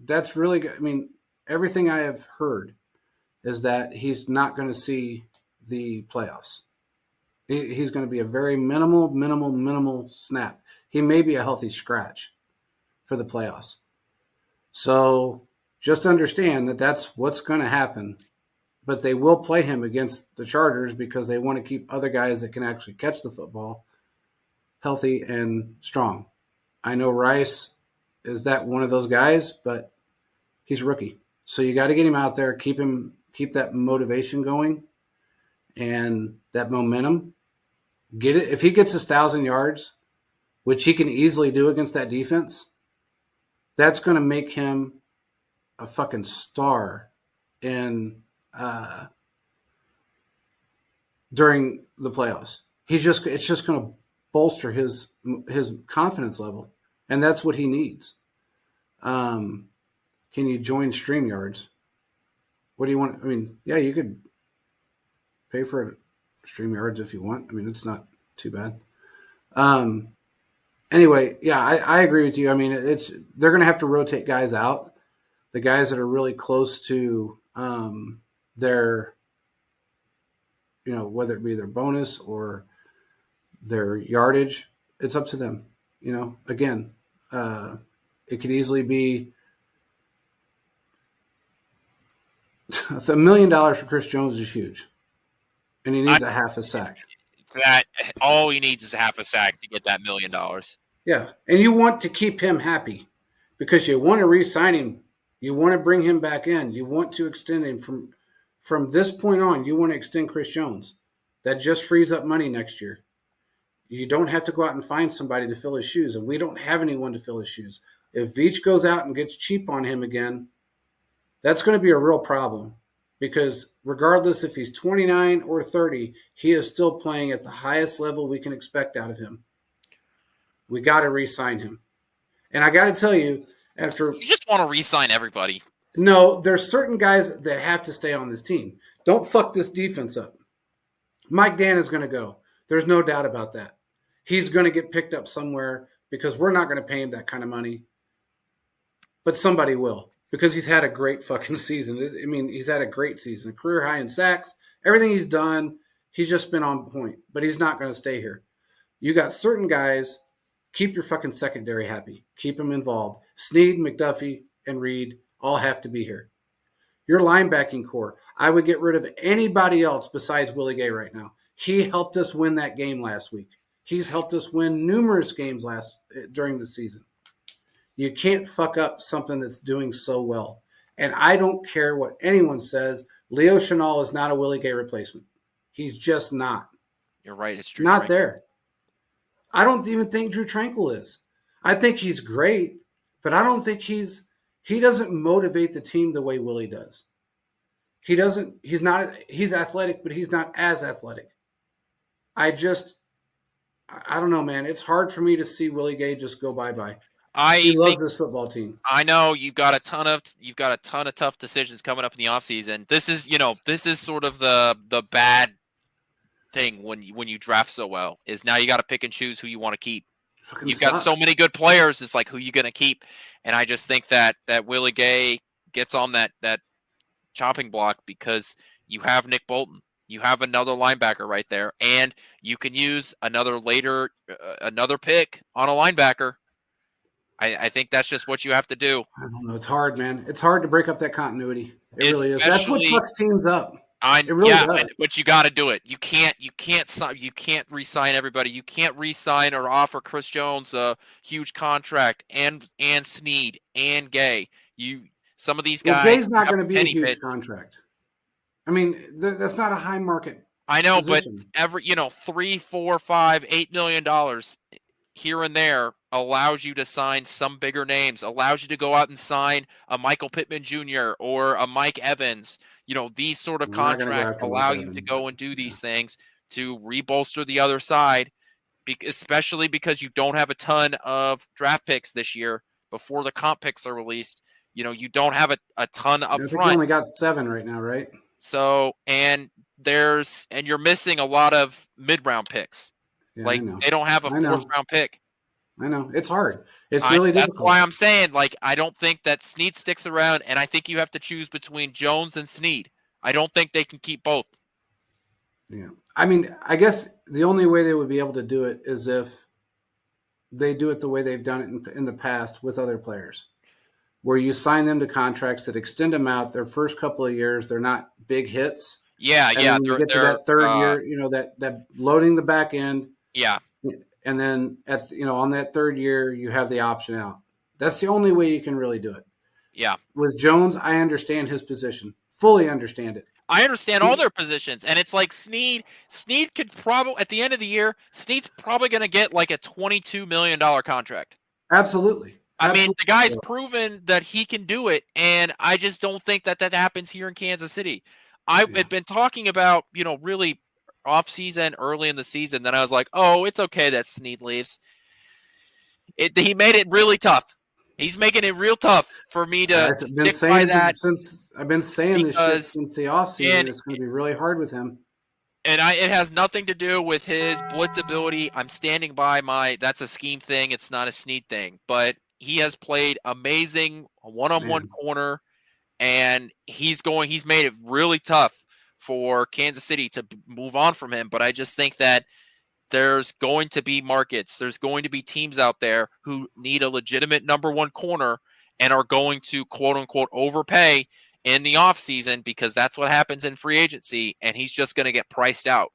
C: that's really good. I mean, everything I have heard is that he's not going to see the playoffs. He's going to be a very minimal snap. He may be a healthy scratch for the playoffs. So just understand that that's what's going to happen. But they will play him against the Chargers because they want to keep other guys that can actually catch the football healthy and strong. I know Rice is that one of those guys, but he's a rookie. So you got to get him out there, keep that motivation going and that momentum. Get it. If he gets 1,000 yards, which he can easily do against that defense, that's going to make him a fucking star during the playoffs. It's just going to bolster his confidence level, and that's what he needs. Can you join StreamYards? What do you want? I mean, yeah, you could pay for StreamYards if you want. I mean, it's not too bad. Anyway, yeah, I agree with you. I mean, they're going to have to rotate guys out. The guys that are really close to their, whether it be their bonus or their yardage, it's up to them. Again, it could easily be $1 million for Chris Jones is huge, and he needs a half a sack.
B: That all he needs is a half a sack to get that $1 million.
C: Yeah, and you want to keep him happy because you want to re-sign him. You want to bring him back in. You want to extend him from this point on. You want to extend Chris Jones. That just frees up money next year. You don't have to go out and find somebody to fill his shoes, and we don't have anyone to fill his shoes. If Veach goes out and gets cheap on him again, that's going to be a real problem because regardless if he's 29 or 30, he is still playing at the highest level we can expect out of him. We got to re-sign him. And I got to tell you, you
B: just want to re-sign everybody.
C: No, there's certain guys that have to stay on this team. Don't fuck this defense up. Mike Dan is going to go. There's no doubt about that. He's going to get picked up somewhere because we're not going to pay him that kind of money. But somebody will because he's had a great fucking season. I mean, he's had a great season, a career high in sacks. Everything he's done, he's just been on point. But he's not going to stay here. You got certain guys Keep your fucking secondary happy. Keep them involved. Snead, McDuffie, and Reed all have to be here. Your linebacking core, I would get rid of anybody else besides Willie Gay right now. He helped us win that game last week. He's helped us win numerous games during the season. You can't fuck up something that's doing so well. And I don't care what anyone says. Leo Chenal is not a Willie Gay replacement. He's just not.
B: You're right. It's true.
C: Not there. I don't even think Drew Tranquil is. I think he's great, but I don't think he doesn't motivate the team the way Willie does. He's athletic, but he's not as athletic. I don't know, man. It's hard for me to see Willie Gay just go bye-bye. He loves this football team.
B: I know you've got a ton of tough decisions coming up in the offseason. This is sort of the bad thing when you draft so well is now you got to pick and choose who you want to keep. You've got so many good players. It's like who you going to keep, and I just think that Willie Gay gets on that chopping block because you have Nick Bolton, you have another linebacker right there, and you can use another pick on a linebacker. I think that's just what you have to do.
C: I don't know. It's hard, man. It's hard to break up that continuity. It really is. That's what fucks teams up. It really does.
B: But you got to do it. You can't re-sign everybody. You can't re-sign or offer Chris Jones a huge contract and Snead and Gay. Some of these guys.
C: Gay's not going to be a huge contract. I mean, that's not a high market.
B: I know,
C: position.
B: But every $3, $4, $5, $8 million here and there allows you to sign some bigger names. Allows you to go out and sign a Michael Pittman Jr. or a Mike Evans. These sort of contracts allow you to go and do these things to rebolster the other side, especially because you don't have a ton of draft picks this year before the comp picks are released. You don't have a ton up front.
C: You only got 7 right now, right?
B: So, and you're missing a lot of mid-round picks.
C: Yeah,
B: they don't have a 4th round pick.
C: I know. It's hard. It's really difficult.
B: That's why I'm saying, I don't think that Snead sticks around, and I think you have to choose between Jones and Snead. I don't think they can keep both.
C: Yeah. I mean, I guess the only way they would be able to do it is if they do it the way they've done it in the past with other players, where you sign them to contracts that extend them out their first couple of years. They're not big hits.
B: Yeah,
C: and then you get to that third year, that loading the back end.
B: Yeah.
C: And then on that third year, you have the option out. That's the only way you can really do it.
B: Yeah.
C: With Jones, I understand his position. Fully understand it.
B: I understand all their positions. And it's like Snead could probably, at the end of the year, Snead's probably going to get like a $22 million contract.
C: Absolutely.
B: I mean, the guy's proven that he can do it. And I just don't think that happens here in Kansas City. I've been talking about, really off season, early in the season. Then I was like, oh, it's okay that Snead leaves. He made it really tough. He's making it real tough for me to stick by that.
C: I've been saying this shit since the offseason. It's going to be really hard with him.
B: And it has nothing to do with his blitz ability. I'm standing by that's a scheme thing. It's not a Snead thing. But he has played amazing one-on-one corner, and he's made it really tough for Kansas City to move on from him. But I just think that there's going to be markets. There's going to be teams out there who need a legitimate number 1 corner and are going to quote unquote overpay in the offseason because that's what happens in free agency. And he's just going to get priced out.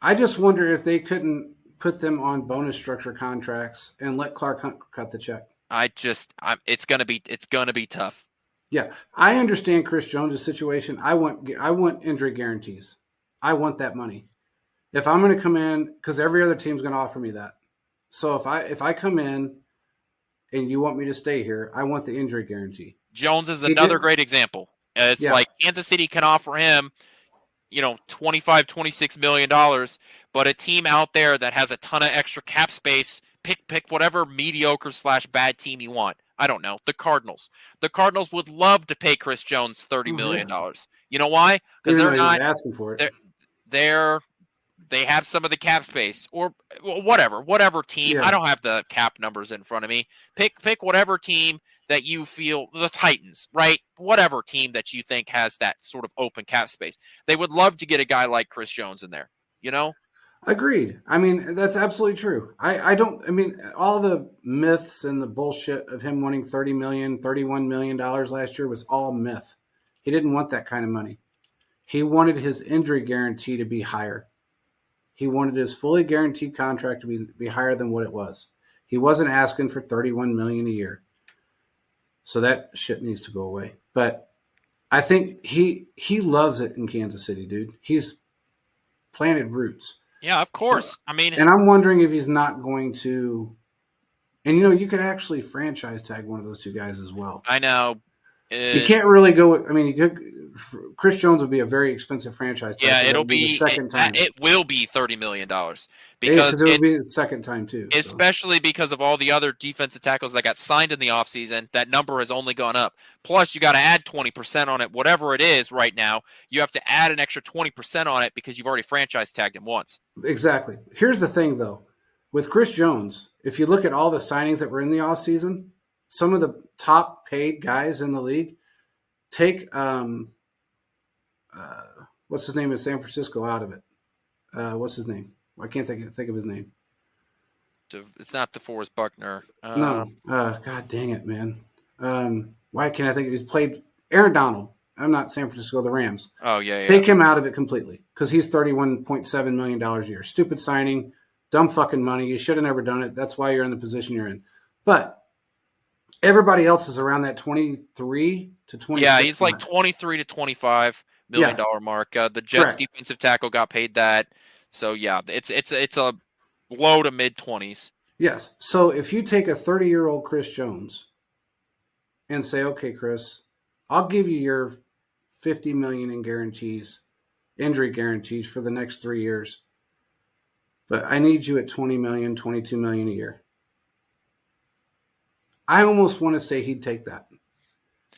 C: I just wonder if they couldn't put them on bonus structure contracts and let Clark Hunt cut the check.
B: It's going to be tough.
C: Yeah. I understand Chris Jones' situation. I want injury guarantees. I want that money. If I'm going to come in, because every other team's going to offer me that. So if I come in and you want me to stay here, I want the injury guarantee.
B: Jones is another great example. It's like Kansas City can offer him, $25, $26 million, but a team out there that has a ton of extra cap space, pick whatever mediocre / bad team you want. I don't know. The Cardinals. The Cardinals would love to pay Chris Jones $30 million. You know why? Because they're not
C: asking for it.
B: They have some of the cap space or whatever team. Yeah. I don't have the cap numbers in front of me. Pick whatever team that you feel, the Titans, right? Whatever team that you think has that sort of open cap space. They would love to get a guy like Chris Jones in there,
C: Agreed. I mean, that's absolutely true. I mean, all the myths and the bullshit of him wanting $31 million last year was all myth. He didn't want that kind of money. He wanted his injury guarantee to be higher. He wanted his fully guaranteed contract to be higher than what it was. He wasn't asking for $31 million a year. So that shit needs to go away. But I think he loves it in Kansas City, dude. He's planted roots.
B: Yeah, of course. I mean,
C: And I'm wondering if he's not going to. And you could actually franchise tag one of those two guys as well.
B: I know.
C: You can't really go. I mean, you could. Chris Jones would be a very expensive franchise tag.
B: Yeah, it'll
C: be the second time.
B: It will be $30 million
C: because it will be the second time too.
B: Especially because of all the other defensive tackles that got signed in the offseason. That number has only gone up. Plus, you got to add 20% on it, whatever it is right now. You have to add an extra 20% on it because you've already franchise tagged him once.
C: Exactly. Here's the thing, though. With Chris Jones, if you look at all the signings that were in the offseason, some of the top paid guys in the league take what's his name in San Francisco out of it. What's his name? I can't think of his name.
B: It's not DeForest Buckner.
C: No. God dang it, man. Why can't I think he's played Aaron Donald? I'm not San Francisco, the Rams.
B: Oh, yeah.
C: Take him out of it completely because he's $31.7 million a year. Stupid signing, dumb fucking money. You should have never done it. That's why you're in the position you're in. But everybody else is around that 23 to 20.
B: Yeah, he's like 23 to 25 $million mark. The Jets defensive tackle got paid that. So yeah, it's a low to mid 20s.
C: Yes. So if you take a 30-year-old Chris Jones and say, okay, Chris, I'll give you your $50 million in guarantees, injury guarantees for the next 3 years, but I need you at $20 million, $22 million a year. I almost want to say he'd take that.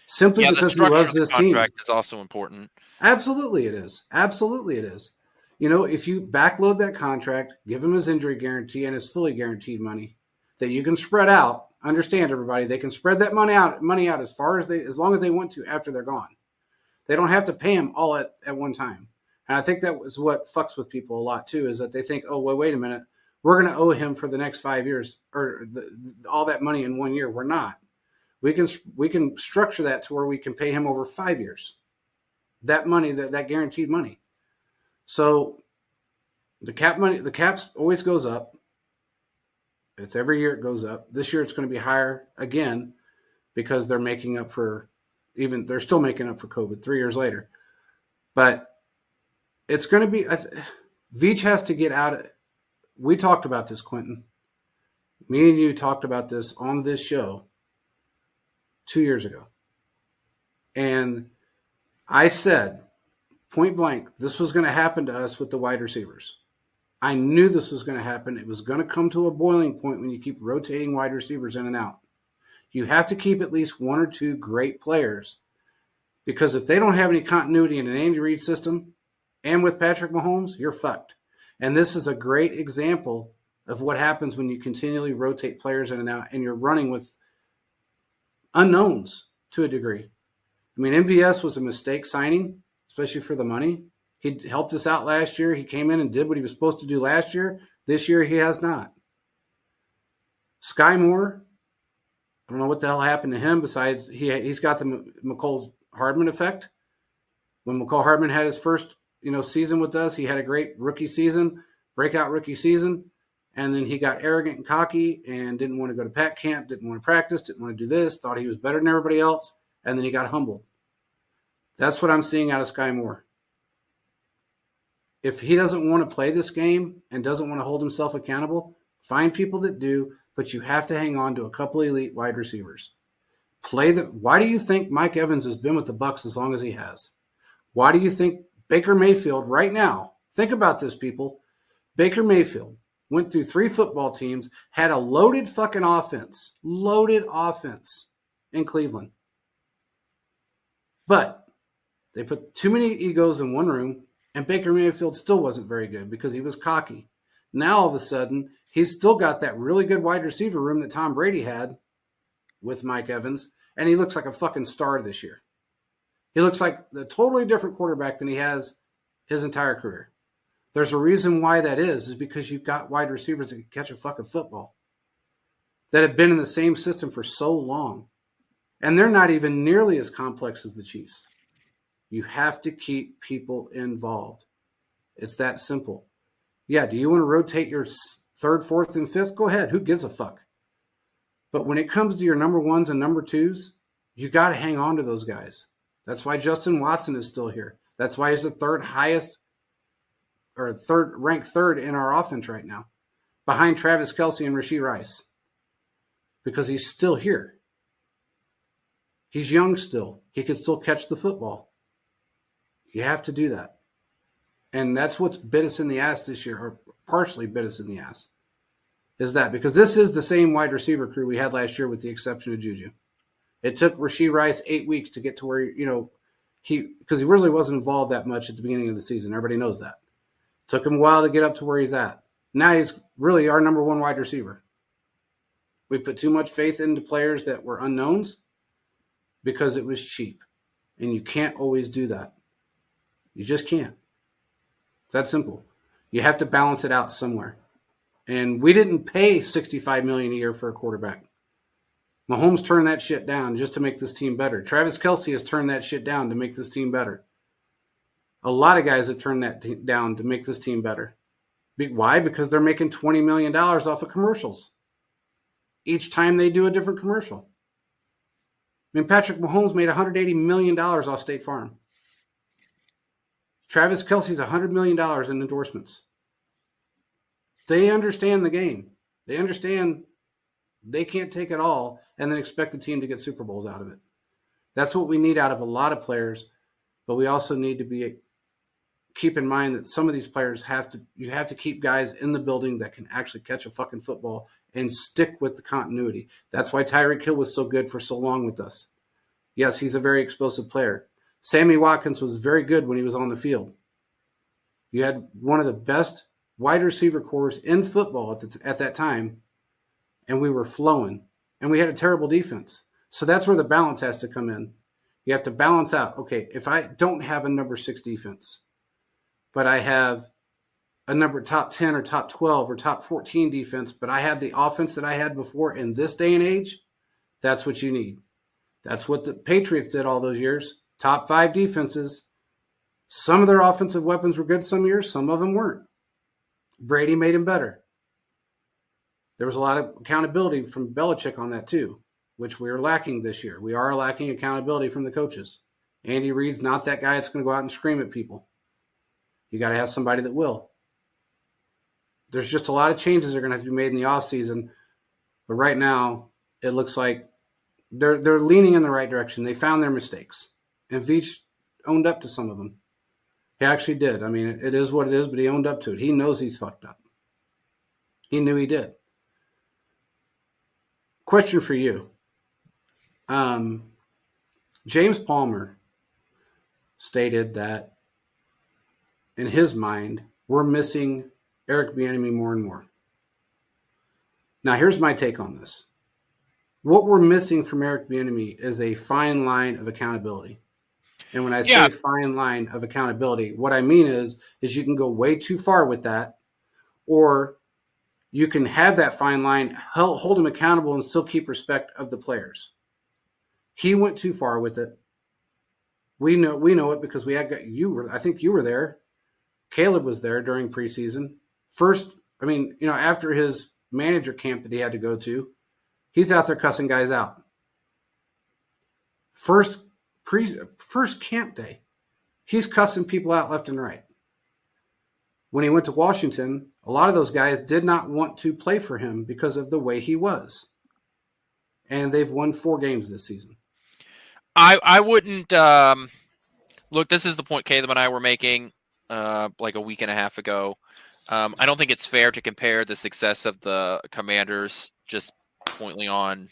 C: Simply because he loves this team.
B: Contract is also important.
C: Absolutely it is. Absolutely it is. If you backload that contract, give him his injury guarantee and his fully guaranteed money that you can spread out. Understand, everybody, they can spread that money out as long as they want to after they're gone. They don't have to pay him all at one time. And I think that was what fucks with people a lot too, is that they think, oh, well, wait a minute, we're going to owe him for the next 5 years or all that money in 1 year. We're not. We can structure that to where we can pay him over 5 years. That money, that guaranteed money. So the caps always goes up. It's every year it goes up. This year it's going to be higher again because they're making up for they're still making up for COVID 3 years later. But it's going to be Veach has to get out of. We talked about this, Quentin. Me and you talked about this on this show 2 years ago. And I said, point blank, this was going to happen to us with the wide receivers. I knew this was going to happen. It was going to come to a boiling point when you keep rotating wide receivers in and out. You have to keep at least one or two great players, because if they don't have any continuity in an Andy Reid system and with Patrick Mahomes, you're fucked. And this is a great example of what happens when you continually rotate players in and out and you're running with unknowns to a degree. I mean, MVS was a mistake signing, especially for the money. He helped us out last year. He came in and did what he was supposed to do last year. This year, he has not. Sky Moore, I don't know what the hell happened to him besides he's got the McCole Hardman effect. When McCole Hardman had his first season with us, he had a great rookie season, breakout rookie season, and then he got arrogant and cocky and didn't want to go to Pat camp, didn't want to practice, didn't want to do this, thought he was better than everybody else, and then he got humbled. That's what I'm seeing out of Sky Moore. If he doesn't want to play this game and doesn't want to hold himself accountable, find people that do, but you have to hang on to a couple elite wide receivers. Why do you think Mike Evans has been with the Bucs as long as he has? Why do you think Baker Mayfield right now, think about this, people, Baker Mayfield went through 3 football teams, had a loaded fucking offense in Cleveland. But they put too many egos in one room, and Baker Mayfield still wasn't very good because he was cocky. Now, all of a sudden, he's still got that really good wide receiver room that Tom Brady had with Mike Evans, and he looks like a fucking star this year. He looks like a totally different quarterback than he has his entire career. There's a reason why that is because you've got wide receivers that can catch a fucking football that have been in the same system for so long. And they're not even nearly as complex as the Chiefs. You have to keep people involved. It's that simple. Yeah, do you want to rotate your third, fourth, and fifth? Go ahead. Who gives a fuck? But when it comes to your number ones and number twos, you got to hang on to those guys. That's why Justin Watson is still here. That's why he's the third highest or ranked third in our offense right now, behind Travis Kelce and Rashee Rice, because he's still here. He's young still. He can still catch the football. You have to do that. And that's what's bit us in the ass this year, or partially bit us in the ass, is that because this is the same wide receiver crew we had last year with the exception of Juju. It took Rashee Rice 8 weeks to get to where, because he really wasn't involved that much at the beginning of the season. Everybody knows that. Took him a while to get up to where he's at. Now he's really our number one wide receiver. We put too much faith into players that were unknowns because it was cheap. And you can't always do that. You just can't. It's that simple. You have to balance it out somewhere. And we didn't pay $65 million a year for a quarterback. Mahomes turned that shit down just to make this team better. Travis Kelce has turned that shit down to make this team better. A lot of guys have turned that down to make this team better. Why? Because they're making $20 million off of commercials. Each time they do a different commercial. I mean, Patrick Mahomes made $180 million off State Farm. Travis Kelce's $100 million in endorsements. They understand the game. They understand they can't take it all and then expect the team to get Super Bowls out of it. That's what we need out of a lot of players, but we also need to keep in mind that some of these players you have to keep guys in the building that can actually catch a fucking football and stick with the continuity. That's why Tyreek Hill was so good for so long with us. Yes, he's a very explosive player. Sammy Watkins was very good when he was on the field. You had one of the best wide receiver corps in football at that time, and we were flowing, and we had a terrible defense. So that's where the balance has to come in. You have to balance out, okay, if I don't have a number 6 defense, but I have a number top 10 or top 12 or top 14 defense, but I have the offense that I had before in this day and age, that's what you need. That's what the Patriots did all those years. Top 5 defenses. Some of their offensive weapons were good some years, some of them weren't. Brady made them better. There was a lot of accountability from Belichick on that too, which we are lacking this year. We are lacking accountability from the coaches. Andy Reid's not that guy that's going to go out and scream at people. You got to have somebody that will. There's just a lot of changes that are going to have to be made in the offseason. But right now, it looks like they're leaning in the right direction. They found their mistakes. And Veach owned up to some of them. He actually did. I mean, it is what it is, but he owned up to it. He knows he's fucked up. He knew he did. Question for you. James Palmer stated that in his mind, we're missing Eric Bieniemy more and more. Now, here's my take on this. What we're missing from Eric Bieniemy is a fine line of accountability. And when I say fine line of accountability, what I mean is you can go way too far with that, or you can have that fine line, hold him accountable, and still keep respect of the players. He went too far with it. We know it because I think you were there. Caleb was there during preseason. After his manager camp that he had to go to, he's out there cussing guys out. First camp day, he's cussing people out left and right. When he went to Washington, a lot of those guys did not want to play for him because of the way he was. And they've won 4 games this season.
B: I wouldn't look, this is the point Caleb and I were making like a week and a half ago. I don't think it's fair to compare the success of the Commanders just pointly on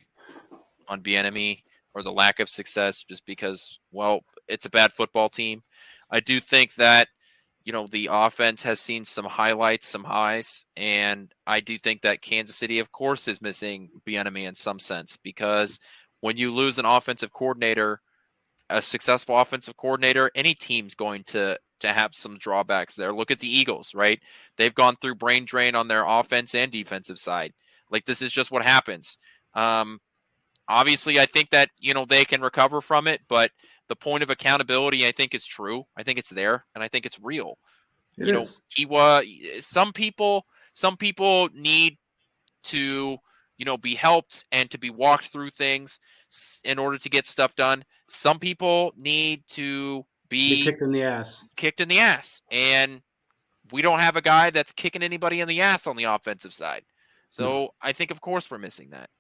B: Bieniemy or the lack of success just because, well, it's a bad football team. I do think that, the offense has seen some highlights, some highs, and I do think that Kansas City, of course, is missing Bieniemy in some sense because when you lose an offensive coordinator, a successful offensive coordinator, any team's going to to have some drawbacks there. Look at the Eagles, right? They've gone through brain drain on their offense and defensive side. Like, this is just what happens. Obviously, I think that, they can recover from it, but the point of accountability, I think, is true. I think it's there, and I think it's real.
C: It is.
B: He was some people need to, be helped and to be walked through things in order to get stuff done. Some people need to be
C: kicked in the ass.
B: And we don't have a guy that's kicking anybody in the ass on the offensive side. So I think, of course, we're missing that.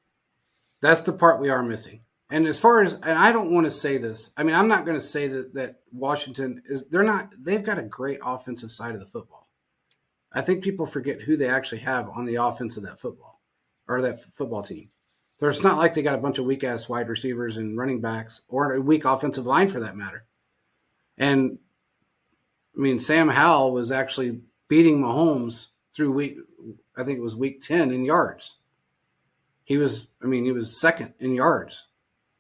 C: That's the part we are missing. And as far as, and I don't want to say this, I mean, I'm not going to say that Washington they've got a great offensive side of the football. I think people forget who they actually have on the offense of that football or that football team. It's not like they got a bunch of weak ass wide receivers and running backs or a weak offensive line for that matter. And I mean, Sam Howell was actually beating Mahomes through week 10 in yards. He was second in yards.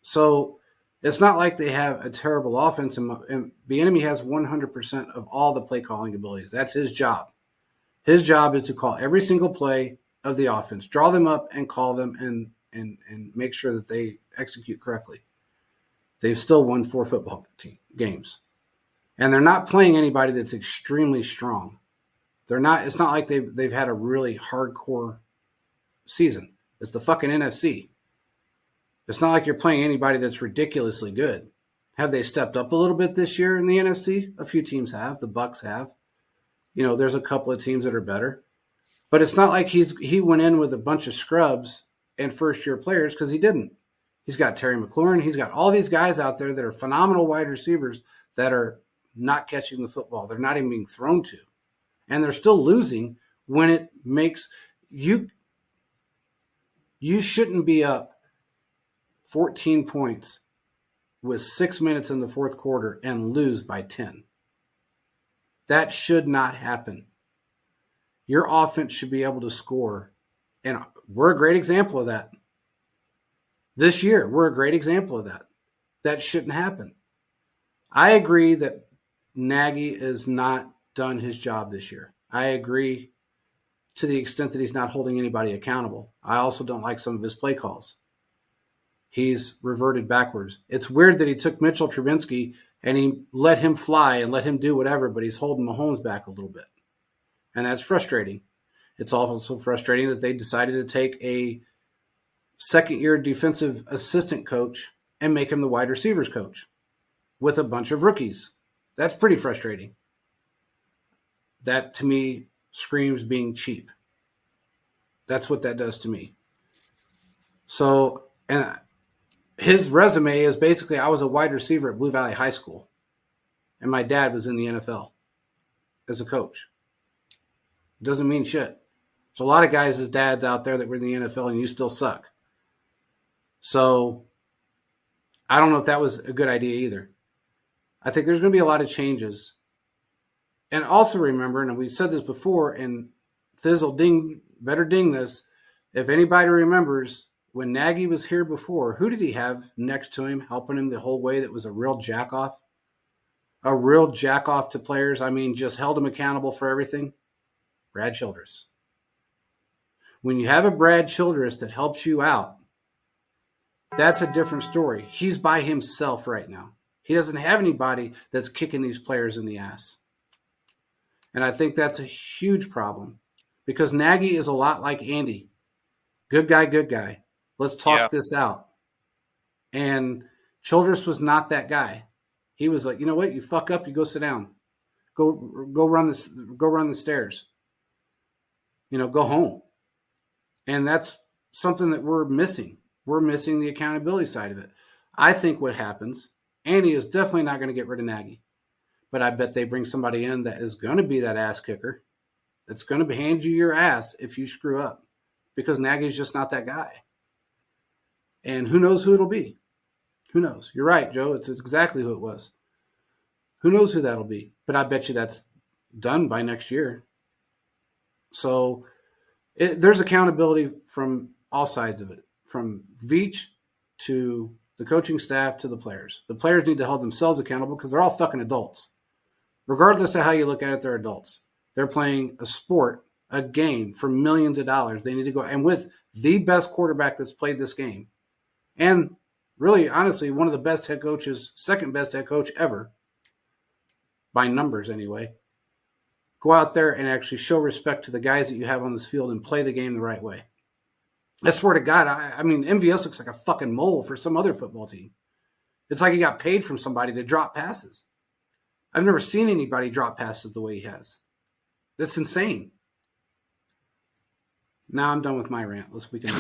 C: So it's not like they have a terrible offense, and Bieniemy has 100% of all the play calling abilities. That's his job. His job is to call every single play of the offense, draw them up and call them and make sure that they execute correctly. They've still won 4 football games. And they're not playing anybody that's extremely strong. It's not like they've had a really hardcore season. It's the fucking NFC. It's not like you're playing anybody that's ridiculously good. Have they stepped up a little bit this year in the NFC? A few teams have. The Bucs have. There's a couple of teams that are better. But it's not like he went in with a bunch of scrubs and first-year players, because he didn't. He's got Terry McLaurin. He's got all these guys out there that are phenomenal wide receivers that are not catching the football. They're not even being thrown to. And they're still losing when it makes you shouldn't be up 14 points with 6 minutes in the fourth quarter and lose by 10. That should not happen. Your offense should be able to score. And we're a great example of that. This year, we're a great example of that. That shouldn't happen. I agree that Nagy has not done his job this year. I agree to the extent that he's not holding anybody accountable. I also don't like some of his play calls. He's reverted backwards. It's weird that he took Mitchell Trubisky and he let him fly and let him do whatever, but he's holding Mahomes back a little bit. And that's frustrating. It's also frustrating that they decided to take a second-year defensive assistant coach and make him the wide receivers coach with a bunch of rookies. That's pretty frustrating. That, to me, screams being cheap. That's what that does to me. So, and his resume is basically, I was a wide receiver at Blue Valley High School, and my dad was in the NFL as a coach. Doesn't mean shit. There's a lot of guys' dads out there that were in the NFL, and you still suck. So, I don't know if that was a good idea either. I think there's going to be a lot of changes. And also remember, and we said this before, and Thizzle better ding this, if anybody remembers, when Nagy was here before, who did he have next to him, helping him the whole way that was a real jack-off? A real jack-off to players. I mean, just held him accountable for everything. Brad Childress. When you have a Brad Childress that helps you out, that's a different story. He's by himself right now. He doesn't have anybody that's kicking these players in the ass. And I think that's a huge problem because Nagy is a lot like Andy. Good guy, good guy. Let's talk this out. And Childress was not that guy. He was like, you know what? You fuck up, you go sit down. Go run the stairs. Go home. And that's something that we're missing. We're missing the accountability side of it. I think what happens, Andy is definitely not going to get rid of Nagy. But I bet they bring somebody in that is going to be that ass kicker. That's going to hand you your ass if you screw up. Because Nagy's just not that guy. And who knows who it'll be? Who knows? You're right, Joe. It's exactly who it was. Who knows who that'll be? But I bet you that's done by next year. So there's accountability from all sides of it. From Veach to the coaching staff to the players. The players need to hold themselves accountable because they're all fucking adults. Regardless of how you look at it, they're adults. They're playing a sport, a game for millions of dollars. They need to go. And with the best quarterback that's played this game, and really, honestly, one of the best head coaches, second best head coach ever, by numbers anyway, go out there and actually show respect to the guys that you have on this field and play the game the right way. I swear to God, I mean, MVS looks like a fucking mole for some other football team. It's like he got paid from somebody to drop passes. I've never seen anybody drop passes the way he has. That's insane. Now I'm done with my rant. We can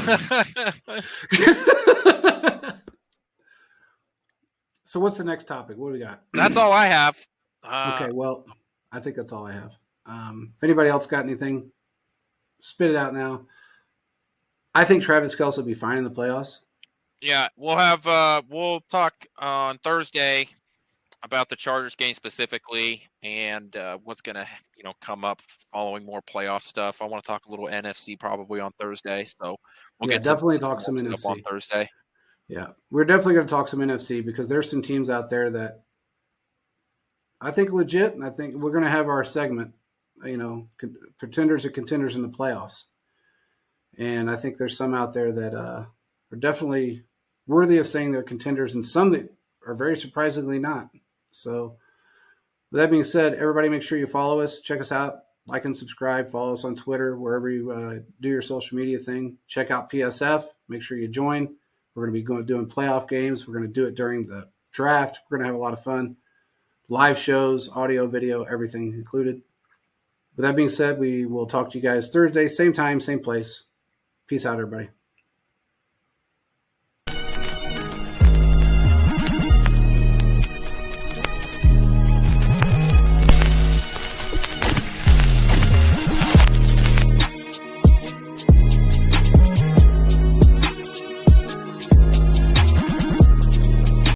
C: So what's the next topic? What do we got?
B: That's all I have.
C: Okay, well, I think that's all I have. If anybody else got anything, spit it out now. I think Travis Kelce will be fine in the playoffs.
B: Yeah, we'll talk on Thursday about the Chargers game specifically and what's going to come up following more playoff stuff. I want to talk a little NFC probably on Thursday, so we'll get
C: definitely talk some NFC
B: on Thursday.
C: Yeah, we're definitely going to talk some NFC because there's some teams out there that I think legit, and I think we're going to have our segment, pretenders or contenders in the playoffs. And I think there's some out there that are definitely worthy of saying they're contenders and some that are very surprisingly not. So with that being said, everybody make sure you follow us, check us out, like and subscribe, follow us on Twitter, wherever you do your social media thing. Check out PSF. Make sure you join. We're going to be doing playoff games. We're going to do it during the draft. We're going to have a lot of fun. Live shows, audio, video, everything included. With that being said, we will talk to you guys Thursday, same time, same place. Peace out, everybody.